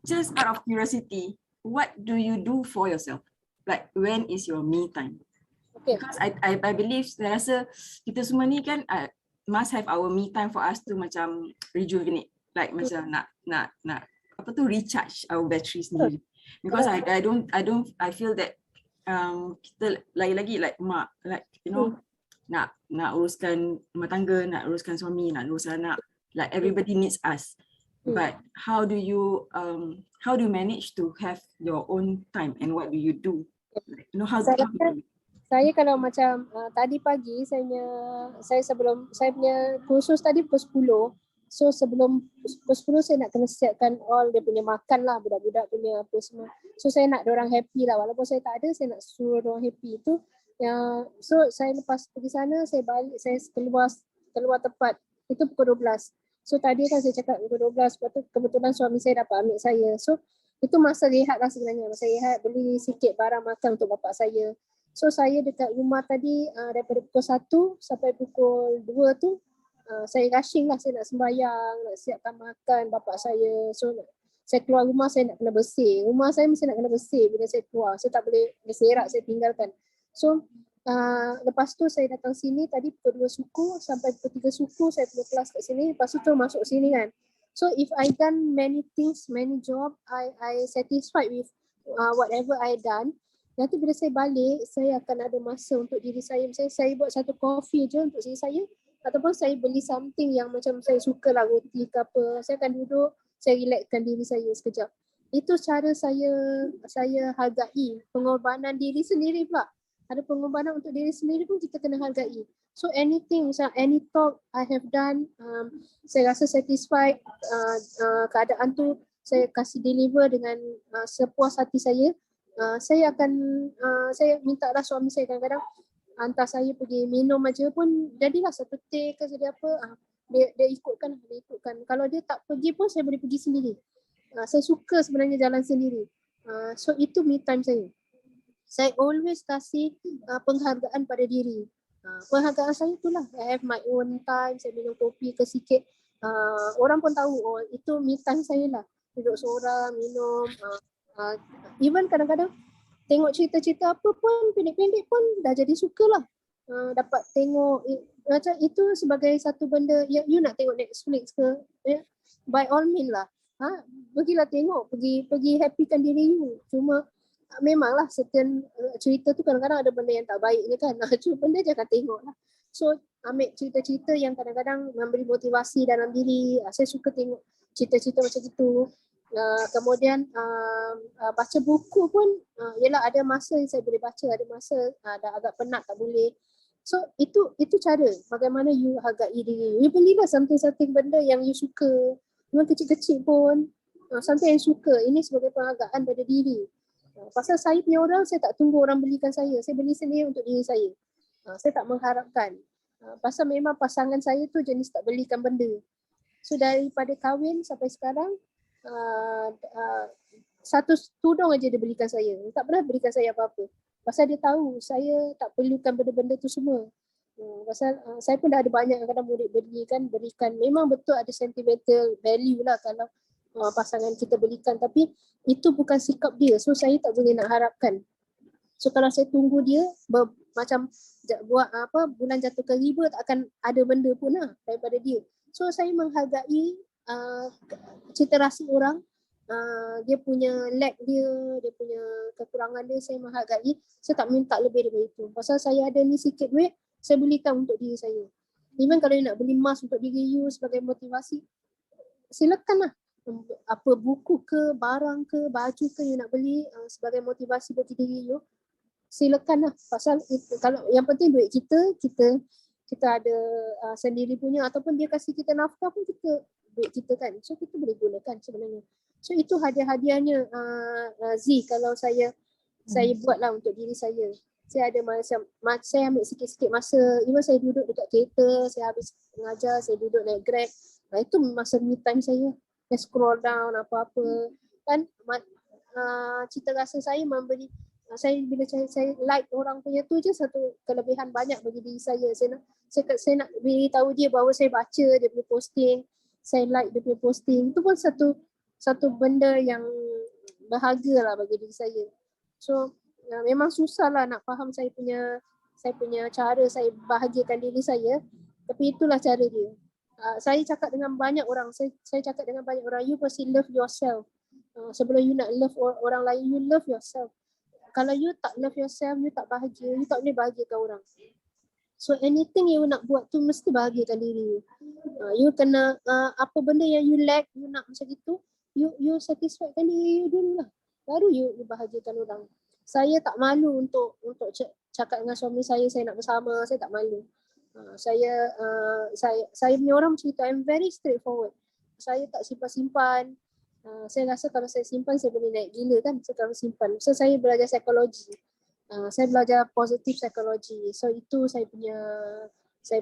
just out of curiosity, what do you do for yourself? Like when is your me time? Okay. Because I believe, saya rasa kita semua ni kan must have our me time for us to macam rejuvenate, like macam nak recharge our battery sendiri. Because I feel that kita lagi-lagi like mak, like nak uruskan rumah tangga, nak uruskan suami, nak uruskan anak, like everybody needs us. But how do you manage to have your own time, and what do you do? Like, how do you do? Saya kalau macam tadi pagi saya punya kursus tadi pukul 10. So sebelum pukul 10 saya nak kena siapkan all dia punya makan lah, budak-budak punya apa semua. So saya nak diorang happy lah, walaupun saya tak ada, saya nak suruh diorang happy itu. So saya lepas pergi sana, saya balik, saya keluar tepat itu pukul 12. So tadi kan saya cakap pukul 12, lepas tu kebetulan suami saya dapat ambil saya. So itu masa rehat lah sebenarnya, masa rehat beli sikit barang makan untuk bapak saya. So saya dekat rumah tadi daripada pukul 1 sampai pukul 2 tu saya rushing lah, saya nak sembahyang, nak siapkan makan bapak saya. So saya keluar rumah, saya nak kena bersih. Rumah saya mesti nak kena bersih bila saya keluar. Saya tak boleh berserak, saya tinggalkan. So lepas tu saya datang sini tadi pukul 2 suku sampai pukul 3 suku saya punya kelas kat sini. Lepas tu masuk sini kan. So if I done many things, many job, I satisfied with whatever I done. Nanti bila saya balik, saya akan ada masa untuk diri saya. Misalnya saya buat satu kopi je untuk diri saya, ataupun saya beli something yang macam saya suka lah, roti ke apa. Saya akan duduk, saya relaxkan diri saya sekejap. Itu cara saya hargai pengorbanan diri sendiri pula. Ada pengorbanan untuk diri sendiri pun kita kena hargai. So anything, misalnya any talk I have done, saya rasa satisfied, keadaan tu saya kasih deliver dengan sepuas hati saya. Saya minta lah suami saya kadang-kadang hantar saya pergi minum aja pun jadilah satu teh ke jadi apa, dia ikutkan. Kalau dia tak pergi pun saya boleh pergi sendiri. Saya suka sebenarnya jalan sendiri. So itu me time saya. Saya always kasih penghargaan pada diri. Penghargaan saya itulah, I have my own time, saya minum kopi ke sikit. Orang pun tahu, oh itu me time saya lah. Duduk seorang, minum. Even kadang-kadang tengok cerita-cerita apa pun pendek-pendek pun dah jadi suka lah. Dapat tengok macam itu sebagai satu benda. You nak tengok Netflix ke, by all means lah, pergilah tengok, pergi happykan diri you. Cuma memanglah certain cerita tu kadang-kadang ada benda yang tak baik ni kan. Cuma benda jangan tengok lah. So ambil cerita-cerita yang kadang-kadang memberi motivasi dalam diri. Saya suka tengok cerita-cerita macam itu. Kemudian baca buku pun ialah ada masa yang saya boleh baca, ada masa dah agak penat tak boleh. So itu cara bagaimana you hargai diri. You belilah something benda yang you suka. Memang kecil-kecil pun something yang suka. Ini sebagai penghargaan pada diri. Pasal saya punya orang, saya tak tunggu orang belikan saya. Saya beli sendiri untuk diri saya. Saya tak mengharapkan. Pasal memang pasangan saya tu jenis tak belikan benda. So daripada kahwin sampai sekarang, satu tudung aja dia belikan saya. Dia tak pernah belikan saya apa-apa. Pasal dia tahu saya tak perlukan benda-benda tu semua. Pasal saya pun dah ada banyak yang kadang murid berikan. Memang betul ada sentimental value lah kalau pasangan kita belikan. Tapi itu bukan sikap dia. So saya tak boleh nak harapkan. So kalau saya tunggu dia macam buat apa bulan jatuhkan riba, tak akan ada benda pun lah daripada dia. So saya menghargai cita rasa orang, dia punya lag dia punya kekurangan dia, saya menghargai. Saya tak minta lebih daripada itu. Pasal saya ada ni sikit duit, saya belikan untuk diri saya. Even kalau you nak beli mask untuk diri you sebagai motivasi, silakan lah. Apa buku ke, barang ke, baju ke you nak beli sebagai motivasi bagi diri you, silakan lah. Pasal itu, kalau yang penting duit kita ada sendiri punya, ataupun dia kasih kita nafkah pun duit kita kan. So kita boleh gunakan sebenarnya. So itu hadiah-hadiahnya Z kalau saya buat lah untuk diri saya. Saya ada saya ambil sikit-sikit masa. Even saya duduk dekat kereta, saya habis mengajar, saya duduk naik Grab. Itu masa me time saya. Saya scroll down apa-apa. Kan cita rasa saya memberi, bila saya like orang punya tu je satu kelebihan banyak bagi diri saya. Saya nak beritahu dia bahawa saya baca dia punya posting, saya like dia punya posting. Itu pun satu benda yang berharga lah bagi diri saya. So memang susah lah nak faham saya punya cara saya bahagiakan diri saya. Tapi itulah cara dia. Saya cakap dengan banyak orang, you mesti love yourself. Sebelum you nak love orang lain, you love yourself. Kalau you tak love yourself, you tak bahagia, you tak boleh bahagiakan orang. So anything you nak buat tu mesti bahagiakan diri you. You kena apa benda yang you lack, you nak macam itu, you satisfykan diri you dulu lah. Baru you bahagiakan orang. Saya tak malu untuk cakap dengan suami saya nak bersama, saya tak malu. Saya punya orang cerita, I'm very straightforward. Saya tak simpan-simpan. Saya rasa kalau saya simpan, saya boleh naik gila kan, saya kalau simpan. So saya belajar psikologi. Saya belajar positive psychology. So itu saya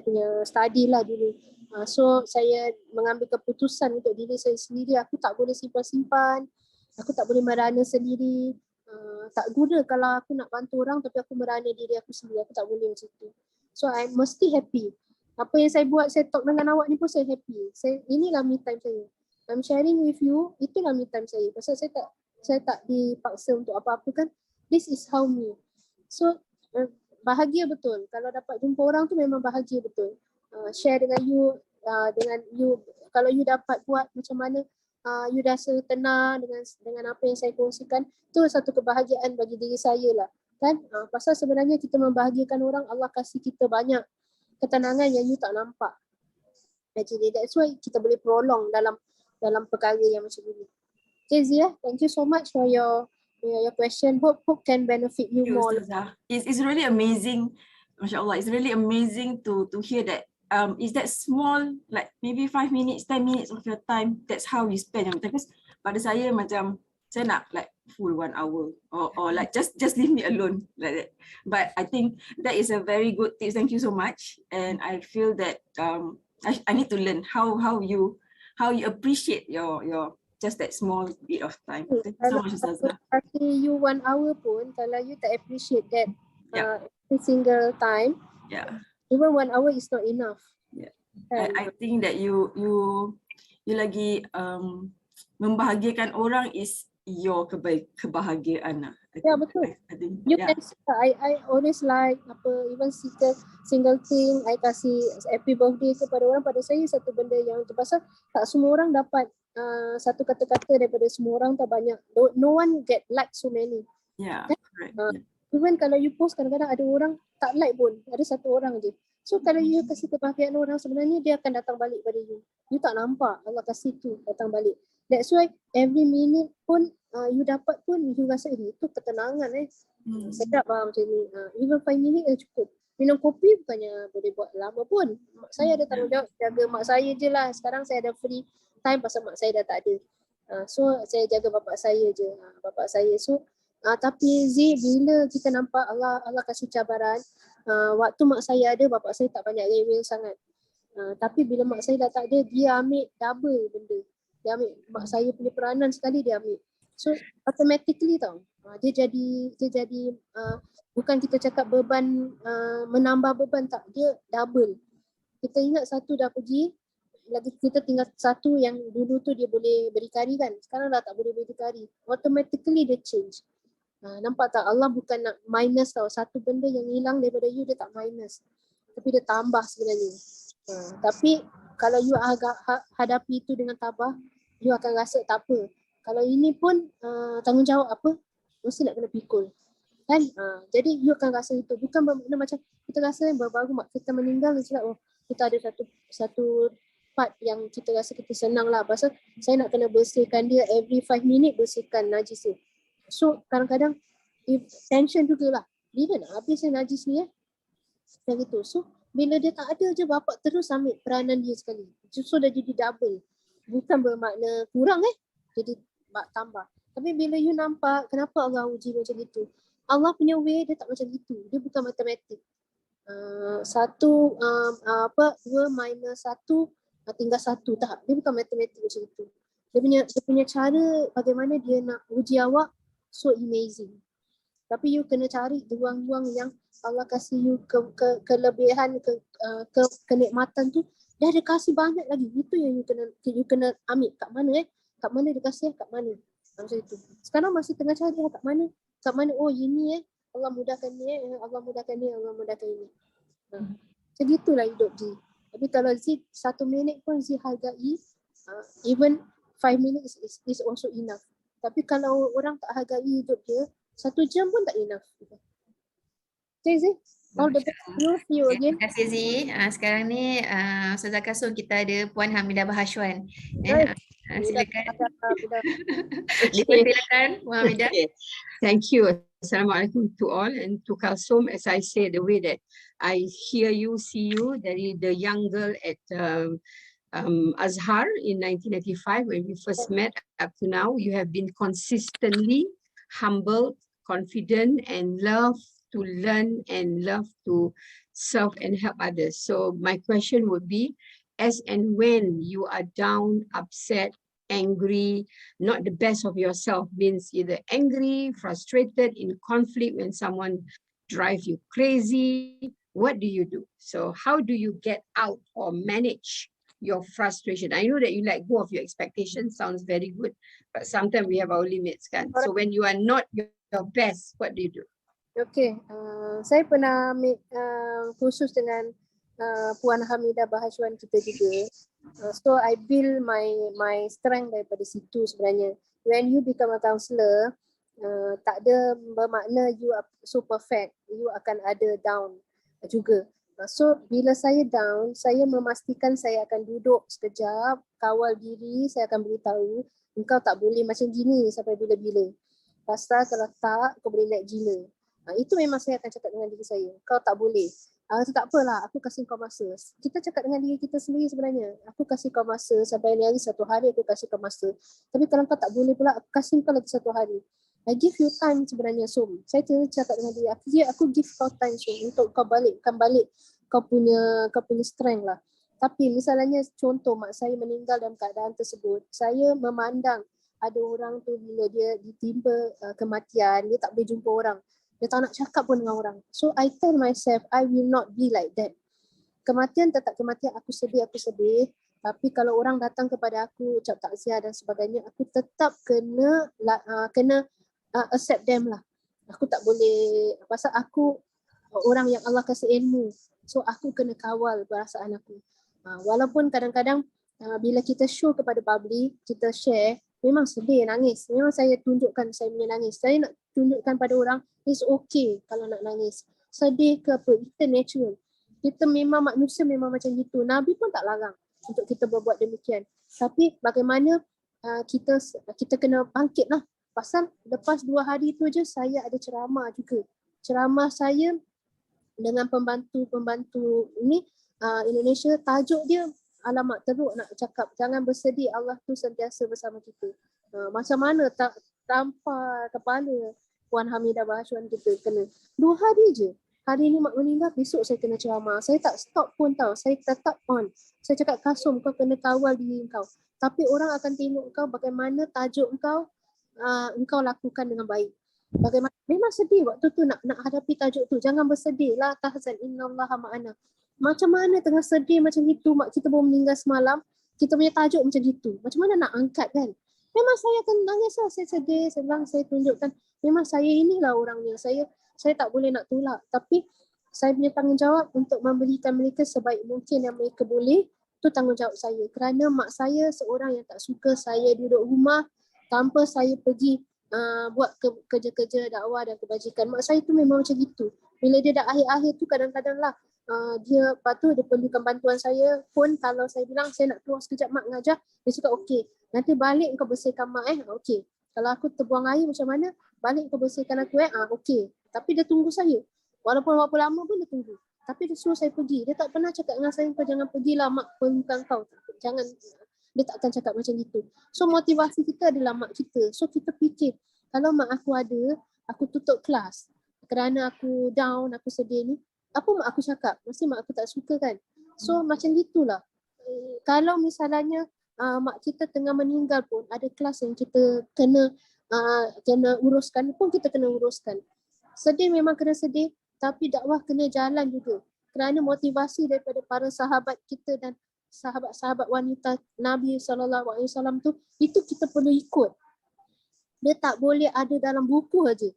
punya study lah dulu. So saya mengambil keputusan untuk diri saya sendiri. Aku tak boleh simpan-simpan. Aku tak boleh merana sendiri. Tak guna kalau aku nak bantu orang tapi aku merana diri aku sendiri. Aku tak boleh macam tu. So I mesti happy. Apa yang saya buat, saya talk dengan awak ni pun saya happy. Inilah me time saya. I'm sharing with you, itulah me time saya. Pasal saya tak dipaksa untuk apa-apa kan. This is how me. So bahagia betul. Kalau dapat jumpa orang tu memang bahagia betul. Share dengan you, kalau you dapat buat macam mana, you rasa tenang dengan apa yang saya kongsikan, tu satu kebahagiaan bagi diri saya lah. Kan? Pasal sebenarnya kita membahagiakan orang, Allah kasih kita banyak ketenangan yang you tak nampak. Jadi that's why kita boleh prolong dalam perkara yang macam ini. Okay Zia, thank you so much for your question. Hope can benefit you more. It's really amazing, Masya Allah. It's really amazing to hear that. Is that small, like maybe 5 minutes, 10 minutes of your time, that's how you spend. Because pada saya macam saya nak like full 1 hour or like just leave me alone like that. But I think that is a very good tips. Thank you so much. And I feel that I need to learn how you appreciate your just that small bit of time. Thank you so much, Ustazah. Kasi you 1 hour pun, kalau you tak appreciate that every single time, even 1 hour is not enough. I think that you lagi membahagiakan orang is your kebahagiaan. Betul. I think, you can see, I always like even single thing, I kasih happy birthday kepada orang. Pada saya satu benda yang pasal tak semua orang dapat satu kata-kata daripada semua orang tak banyak. No one get like so many. Correct. Even kalau you post, kadang-kadang ada orang tak like pun, ada satu orang je. So kalau you kasih kebahagiaan orang, sebenarnya dia akan datang balik pada you. You tak nampak, Allah kasih tu datang balik. That's why every minute pun you dapat pun you rasa itu ketenangan. Saya tak faham macam ni. Even 5 minit dah cukup. Minum kopi bukannya boleh buat lama pun. Mak saya ada tanggungjawab jaga mak saya je lah. Sekarang saya ada free time pasal mak saya dah tak ada. So saya jaga bapak saya je. So tapi Zee, bila kita nampak Allah kasih cabaran, waktu mak saya ada, bapak saya tak banyak rewel sangat. Tapi bila mak saya dah tak ada, dia ambil double benda. Dia ambil mak saya punya peranan sekali, dia ambil. So automatically tau, dia jadi bukan kita cakap beban, menambah beban, tak, dia double. Kita ingat satu dah pergi, lagi kita tinggal satu yang dulu tu dia boleh berdikari kan, sekarang dah tak boleh berdikari. Automatically dia change. Nampak tak, Allah bukan nak minus tau. Satu benda yang hilang daripada you, dia tak minus, tapi dia tambah sebenarnya. Tapi kalau you agak hadapi itu dengan tabah, you akan rasa tak apa. Kalau ini pun tanggungjawab apa, mesti nak kena pikul kan. Jadi you akan rasa itu. Bukan bermakna macam kita rasa baru mak kita meninggal, kita kita ada satu part yang kita rasa kita senang lah. Pasal saya nak kena bersihkan dia every 5 minit, bersihkan najis dia. So kadang-kadang tension jugalah, bila nak habis najis ni macam gitu. So bila dia tak ada je, bapak terus ambil peranan dia sekali. So dah jadi double. Bukan bermakna kurang jadi tambah. Tapi bila you nampak kenapa Allah uji macam gitu, Allah punya way dia tak macam gitu. Dia bukan matematik. 2 minus 1 tinggal 1, tak. Dia bukan matematik macam itu. Dia punya cara bagaimana dia nak uji awak so amazing. Tapi you kena cari ruang-ruang yang Allah kasih you kelebihan, kenikmatan tu, dia ada kasih banyak lagi. Itu yang you kena ambil. Kat mana kat mana dia kasih, kat mana. Macam itu. Sekarang masih tengah cari kat mana. Kat mana, oh ini Allah mudahkan ni, Allah mudahkan ni, Allah mudahkan ini. Macam itulah hidup Zee. Tapi kalau Zee 1 minit pun Zee hargai, even 5 minutes is also enough. Tapi kalau orang tak hargai hidup dia, 1 jam pun tak enough. Okay Zee, all the best. See you again. Terima kasih Zee. Sekarang ni Ustazah Kasum, kita ada Puan Hamidah Bahashwan. Silakan. Budak. Silakan, Muhammadah. Okay. Thank you. Assalamualaikum to all, and to Kalsum, as I say, the way that I hear you, see you, that is the young girl at Azhar in 1995 when we first met up to now, you have been consistently humble, confident, and love to learn and love to serve and help others. So my question would be, as and when you are down, upset, angry, not the best of yourself, means either angry, frustrated, in conflict, when someone drives you crazy, what do you do? So how do you get out or manage your frustration? I know that you let go of your expectations, sounds very good, but sometimes we have our limits, kan? So when you are not your best, what do you do? Okey, saya pernah ambil kursus dengan Puan Hamidah Bahashwan kita juga. So I build my strength daripada situ sebenarnya. When you become a counselor, tak ada bermakna you are so perfect. You akan ada down juga. So bila saya down, saya memastikan saya akan duduk sekejap, kawal diri, saya akan beritahu, engkau tak boleh macam gini sampai bila-bila. Pasal kalau tak, kau boleh naik gila. Itu memang saya akan cakap dengan diri saya. Kau tak boleh. Tak apalah, aku kasih kau masa. Kita cakap dengan diri kita sendiri sebenarnya. Aku kasih kau masa sampai hari 1 hari aku kasih kau masa. Tapi kalau kau tak boleh pula, aku kasih kau lagi 1 hari. I give you time sebenarnya, Sum. Saya cakap dengan diri aku give kau time, Sum, untuk kau balikkan balik kau punya strength lah. Tapi misalnya contoh mak saya meninggal dalam keadaan tersebut, saya memandang ada orang tu bila dia ditimpa kematian, dia tak boleh jumpa orang. Dia tak nak cakap pun dengan orang. So I tell myself, I will not be like that. Kematian tetap kematian, aku sedih. Tapi kalau orang datang kepada aku, ucap takziah dan sebagainya, aku tetap kena accept them lah. Aku tak boleh, pasal aku orang yang Allah kasih ilmu. So aku kena kawal perasaan aku. Walaupun kadang-kadang bila kita show kepada public, kita share, memang sedih, nangis. Memang saya tunjukkan saya punya nangis. Saya nak tunjukkan pada orang, it's okay kalau nak nangis. Sedih ke apa, itu natural. Kita memang manusia memang macam gitu. Nabi pun tak larang untuk kita berbuat demikian. Tapi bagaimana kita kena bangkit lah. Pasal lepas 2 hari tu je saya ada ceramah juga. Ceramah saya dengan pembantu ini Indonesia, tajuk dia alamak teruk nak cakap, jangan bersedih, Allah tu sentiasa bersama kita. Macam mana tak tampar kepala Puan Hamidah Bahashwan kita kena 2 hari je. Hari ni mak meninggal, besok saya kena ceramah. Saya tak stop pun tau, saya tetap on. Saya cakap, Kasum, kau kena kawal diri kau. Tapi orang akan tengok kau bagaimana tajuk kau, engkau lakukan dengan baik. Bagaimana, memang sedih waktu tu nak hadapi tajuk tu. Jangan bersedih, la tahzan innallaha ma'ana. Macam mana tengah sedih macam itu, mak kita baru meninggal semalam, kita punya tajuk macam itu. Macam mana nak angkat kan? Memang saya akan nangis lah, saya sedih, saya tunjukkan. Memang saya inilah orangnya, saya tak boleh nak tolak. Tapi saya punya tanggungjawab untuk memberikan mereka sebaik mungkin yang mereka boleh, itu tanggungjawab saya. Kerana mak saya seorang yang tak suka saya duduk rumah tanpa saya pergi buat kerja-kerja dakwah dan kebajikan. Mak saya tu memang macam gitu. Bila dia dah akhir-akhir tu kadang-kadang lah, dia lepas dia perlukan bantuan saya pun, kalau saya bilang saya nak keluar sekejap mak mengajar, dia cakap okey, nanti balik kau bersihkan mak okey. Kalau aku terbuang air macam mana, balik kau bersihkan aku okey. Tapi dia tunggu saya. Walaupun berapa lama pun dia tunggu. Tapi dia suruh saya pergi. Dia tak pernah cakap dengan saya, kau jangan pergilah mak perlukan kau. Jangan, dia tak akan cakap macam itu. So motivasi kita adalah mak kita. So kita fikir, kalau mak aku ada, aku tutup kelas kerana aku down, aku sedih ni, apa mak aku cakap? Mesti mak aku tak suka kan? So macam gitulah. Kalau misalnya mak kita tengah meninggal pun, ada kelas yang kita kena uruskan pun, kita kena uruskan. Sedih memang kena sedih, tapi dakwah kena jalan juga. Kerana motivasi daripada para sahabat kita dan sahabat-sahabat wanita Nabi SAW tu, itu kita perlu ikut. Dia tak boleh ada dalam buku saja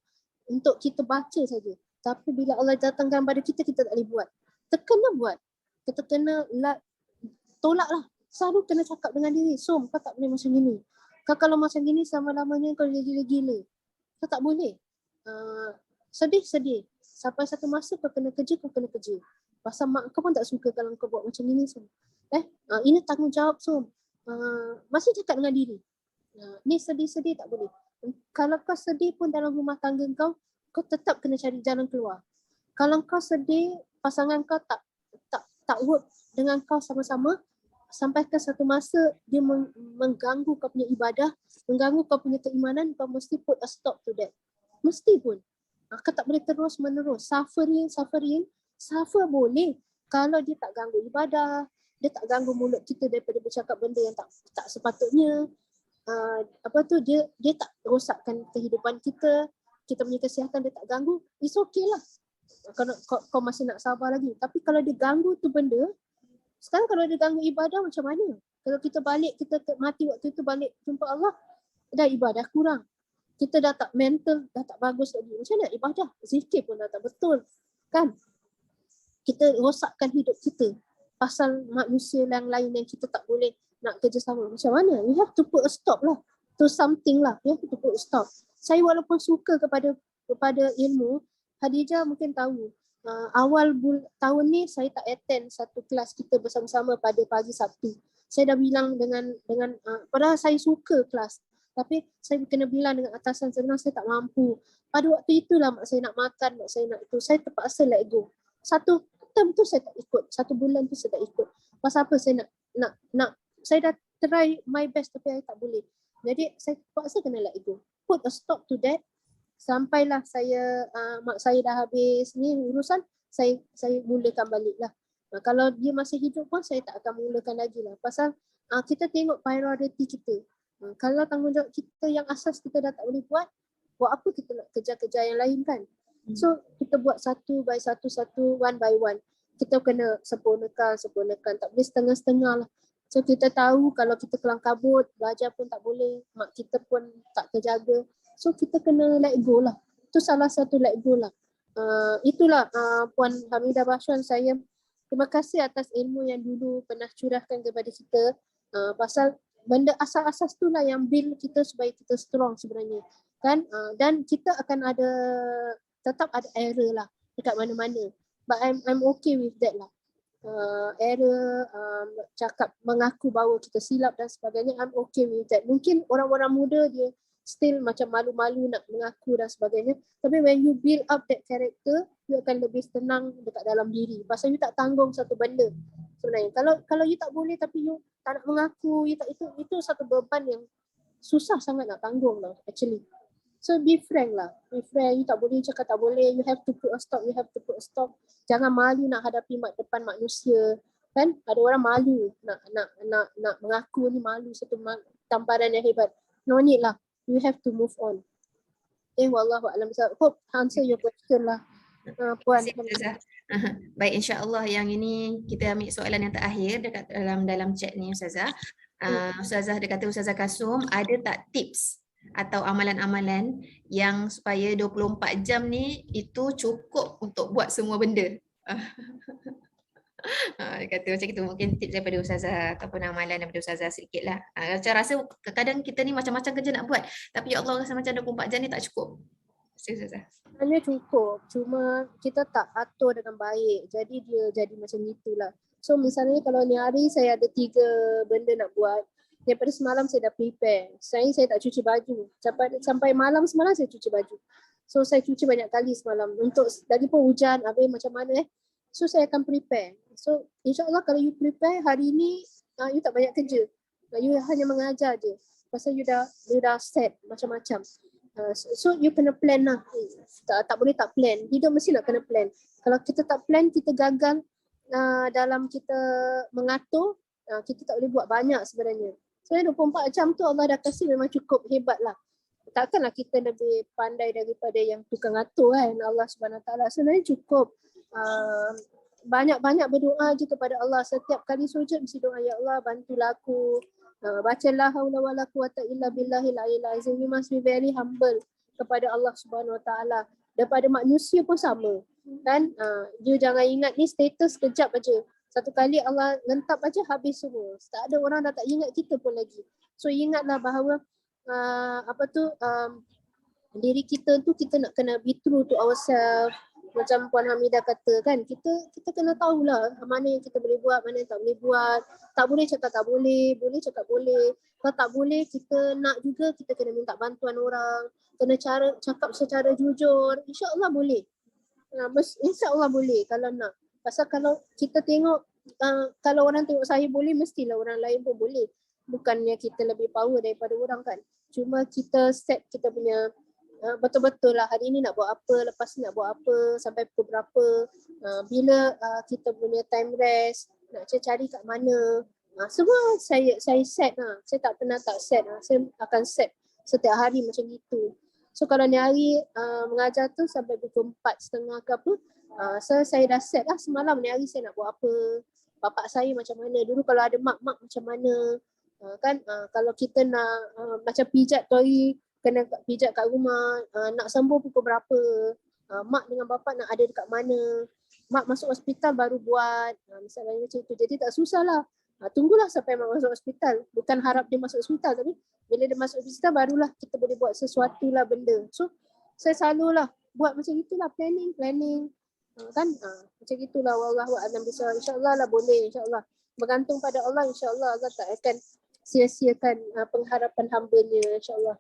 untuk kita baca saja. Tapi bila Allah datangkan pada kita, kita tak boleh buat. Kita kena buat. Kita kena tolaklah. Selalu kena cakap dengan diri, Som, kau tak boleh macam gini. Kau kalau macam gini selama-lamanya kau jadi gila. Kau tak boleh. Sedih. Sampai satu masa kau kena kerja. Pasal mak kau pun tak suka kalau kau buat macam ini, Som. Ini tanggungjawab, Som. masih cakap dengan diri. Ni sedih-sedih tak boleh. Kalau kau sedih pun dalam rumah tangga kau tetap kena cari jalan keluar. Kalau kau sedih, pasangan kau tak work dengan kau sama-sama, sampai ke satu masa dia mengganggu kau punya ibadah, mengganggu kau punya keimanan, kau mesti put a stop to that. Mesti pun. Kau tak boleh terus menerus. Suffer boleh kalau dia tak ganggu ibadah, dia tak ganggu mulut kita daripada bercakap benda yang tak sepatutnya. Dia tak rosakkan kehidupan kita punya kesihatan dia tak ganggu, it's okay lah. Kalau kau masih nak sabar lagi. Tapi kalau dia ganggu tu benda, sekarang kalau dia ganggu ibadah macam mana? Kalau kita balik, kita mati waktu itu balik jumpa Allah, dah ibadah kurang. Kita dah tak mental, dah tak bagus lagi. Macam mana ibadah? Zikir pun dah tak betul. Kan? Kita rosakkan hidup kita. Pasal manusia yang lain yang kita tak boleh nak kerjasama. Macam mana? You have to put a stop lah. To something lah. You have to put a stop. Saya walaupun suka kepada ilmu, Khadijah mungkin tahu. Awal tahun ni saya tak attend satu kelas kita bersama-sama pada pagi Sabtu. Saya dah bilang dengan padahal saya suka kelas. Tapi saya kena bilang dengan atasan senang saya tak mampu. Pada waktu itulah mak saya nak makan, mak saya nak itu. Saya terpaksa let go. Satu term tu saya tak ikut. 1 bulan tu saya tak ikut. Pasal apa saya nak saya dah try my best tapi saya tak boleh. Jadi saya terpaksa kena let go. Put a stop to that. Sampailah mak saya dah habis ni urusan, saya mulakan balik lah. Kalau dia masih hidup pun saya tak akan mulakan lagi lah. Pasal kita tengok priority kita. Kalau tanggungjawab kita yang asas kita dah tak boleh buat apa kita nak kejar-kejar yang lain kan. So kita buat satu by satu, one by one. Kita kena sempurnakan, tak boleh setengah-setengah lah. So kita tahu kalau kita kelang kabut, belajar pun tak boleh, mak kita pun tak terjaga. So kita kena let go lah. Itu salah satu let go lah. Itulah Puan Hamidah Bashran, saya terima kasih atas ilmu yang dulu pernah curahkan kepada kita. Pasal benda asas-asas tu lah yang build kita supaya kita strong sebenarnya. Kan? Dan kita akan tetap ada error lah dekat mana-mana. But I'm okay with that lah. Error, cakap mengaku bahawa kita silap dan sebagainya, I'm okay with that. Mungkin orang-orang muda dia still macam malu-malu nak mengaku dan sebagainya. Tapi when you build up that character, you akan lebih tenang dekat dalam diri. Pasal you tak tanggung satu benda sebenarnya. Kalau you tak boleh tapi you tak nak mengaku, you tak, itu satu beban yang susah sangat nak tanggung lah actually. So be frank lah. Be frank, you tak boleh cakap tak boleh. You have to put a stop. Jangan malu nak hadapi depan manusia. Kan? Ada orang malu nak mengaku ni, malu satu tamparan yang hebat. No need lah. You have to move on. Wallahu a'lam. Hope answer your question lah. Puan. Baik, insya-Allah yang ini kita ambil soalan yang terakhir dekat dalam chat ni Ustazah. Ustazah dia kata, Ustazah Kasum, ada tak tips atau amalan-amalan yang supaya 24 jam ni itu cukup untuk buat semua benda? Dia kata macam itu, mungkin tips daripada Ustazah ataupun amalan daripada Ustazah sedikit lah. Saya rasa kadang kita ni macam-macam kerja nak buat, tapi ya Allah rasa macam 24 jam ni tak cukup. Ustazah. Sebenarnya cukup, cuma kita tak atur dengan baik, jadi dia jadi macam itulah. So misalnya kalau ni hari saya ada 3 benda nak buat, daripada semalam saya dah prepare. Saya tak cuci baju. Sampai malam semalam saya cuci baju. So saya cuci banyak kali semalam. Untuk lagipun hujan, habis macam mana so saya akan prepare. So insyaAllah kalau you prepare hari ni, you tak banyak kerja. You hanya mengajar je. Pasal you dah set macam-macam. So you kena plan lah. Tak boleh tak plan. Hidup mesti nak kena plan. Kalau kita tak plan, kita gagal dalam kita mengatur, kita tak boleh buat banyak sebenarnya. Sebenarnya 24 jam tu Allah dah kasih memang cukup hebat lah. Takkanlah kita lebih pandai daripada yang tukang atur kan, Allah SWT. Sebenarnya cukup. Banyak-banyak berdoa je kepada Allah. Setiap kali sujud mesti doa, ya Allah bantulah aku. Baca la haula wala quwata illa billahil aliyil azim. You must be very humble kepada Allah SWT. Daripada manusia pun sama. Kan? You jangan ingat ni status kejap aja. Satu kali Allah lentap aja habis semua. Tak ada orang dah tak ingat kita pun lagi. So ingatlah bahawa diri kita tu kita nak kena be true to ourselves. macam Puan Hamidah kata kan, kita kena tahulah mana yang kita boleh buat, mana yang tak boleh buat. Tak boleh cakap tak boleh, boleh cakap boleh. Kalau tak boleh, kita nak juga, kita kena minta bantuan orang, kena cakap secara jujur. InsyaAllah boleh. InsyaAllah boleh kalau nak. Pasal kalau kita tengok, kalau orang tengok saya boleh, mestilah orang lain pun boleh. Bukannya kita lebih power daripada orang kan. Cuma kita set kita punya betul-betul lah hari ni nak buat apa, lepas ni nak buat apa, sampai pukul berapa, bila kita punya time rest, nak cari kat mana. Semua saya set lah. Saya tak pernah tak set lah. Saya akan set setiap hari macam gitu. So kalau ni hari mengajar tu sampai pukul 4:30 ke apa, saya dah set lah semalam ni hari saya nak buat apa, bapak saya macam mana, dulu kalau ada mak macam mana. Kalau kita nak macam pijat tori, kena pijat kat rumah, nak sembuh pukul berapa, mak dengan bapa nak ada dekat mana, mak masuk hospital baru buat, misalnya macam itu. Jadi tak susah lah, tunggulah sampai mak masuk hospital, bukan harap dia masuk hospital, tapi bila dia masuk hospital barulah kita boleh buat sesuatu lah benda. So saya selalulah buat macam itulah, planning macam itulah. Wallahu a'lam bishawab. InsyaAllah lah boleh, insyaAllah bergantung pada Allah. InsyaAllah Allah tak akan sia-siakan pengharapan hamba-Nya, insyaAllah.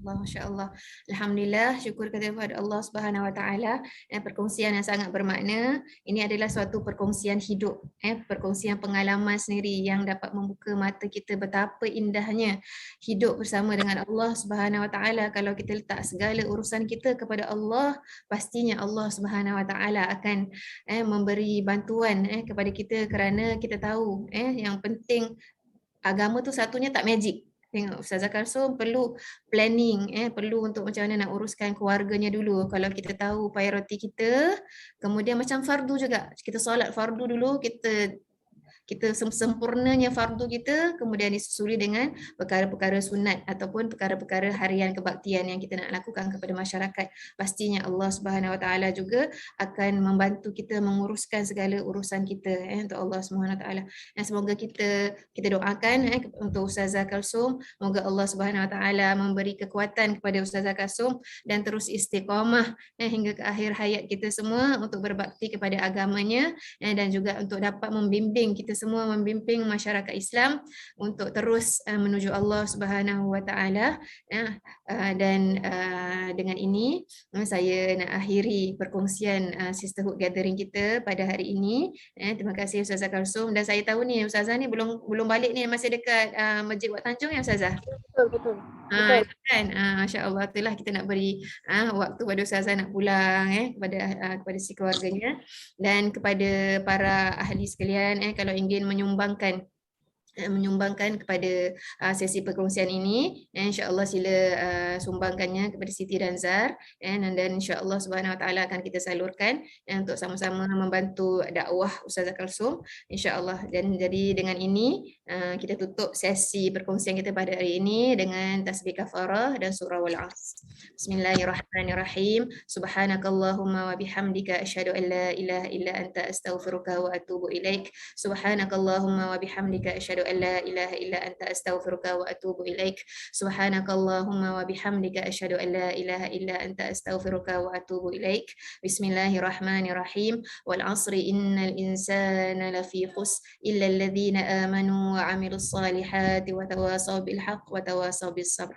Masya Allah. Alhamdulillah, syukur kepada Allah Subhanahu Wa Taala. Perkongsian yang sangat bermakna. Ini adalah suatu perkongsian hidup, perkongsian pengalaman sendiri yang dapat membuka mata kita betapa indahnya hidup bersama dengan Allah Subhanahu Wa Taala. Kalau kita letak segala urusan kita kepada Allah, pastinya Allah Subhanahu Wa Taala akan memberi bantuan kepada kita, kerana kita tahu yang penting agama tu satunya tak magic. Tengok Ustazah Kalsum perlu planning, perlu untuk macam mana nak uruskan keluarganya dulu. Kalau kita tahu prioriti kita, kemudian macam fardu juga, kita solat fardu dulu, kita sempurnanya fardu kita, kemudian disusuli dengan perkara-perkara sunat ataupun perkara-perkara harian kebaktian yang kita nak lakukan kepada masyarakat. Pastinya Allah Subhanahu Wa Taala juga akan membantu kita menguruskan segala urusan kita untuk Allah Subhanahu Wa Taala. Dan semoga kita doakan untuk Ustazah Kalsum, semoga Allah Subhanahu Wa Taala memberi kekuatan kepada Ustazah Kalsum dan terus istiqamah hingga ke akhir hayat kita semua untuk berbakti kepada agamanya, dan juga untuk dapat membimbing kita semua, membimbing masyarakat Islam untuk terus menuju Allah Subhanahu Wa Taala. Dan dengan ini saya nak akhiri perkongsian Sisterhood Gathering kita pada hari ini. Terima kasih Ustazah Kalsum. Dan saya tahu ni Ustazah ni belum balik ni, masih dekat Masjid Wat Tanjung ya Ustazah? Betul. Kan? Masya-Allah, itulah kita nak beri waktu pada Ustazah nak pulang kepada si keluarganya, dan kepada para ahli sekalian kalau ingin menyumbangkan kepada sesi perkongsian ini, insya-Allah sila sumbangkannya kepada Siti dan Zar, dan insya-Allah Subhanahu Wa Taala akan kita salurkan untuk sama-sama membantu dakwah Ustazah Kalsum, insya-Allah. Dan jadi dengan ini kita tutup sesi perkongsian kita pada hari ini dengan tasbih kafarah dan surah Wal-'Asr. Bismillahirrahmanirrahim. Subhanakallahumma wa bihamdika asyhadu an la ilaha illa anta astaghfiruka wa atubu ilaik. Subhanakallahumma wa bihamdika asyhadu an la ilaha illa anta astaghfiruka wa atubu ilaik. Subhanakallahumma wa bihamdika asyhadu an la ilaha illa anta astaghfiruka wa atubu ilaik. Bismillahirrahmanirrahim. Wal 'asri innal insana lafi khusr illa alladhina amanu wa 'amilus salihati wa tawasaw bil haqq wa tawasaw bis sabr.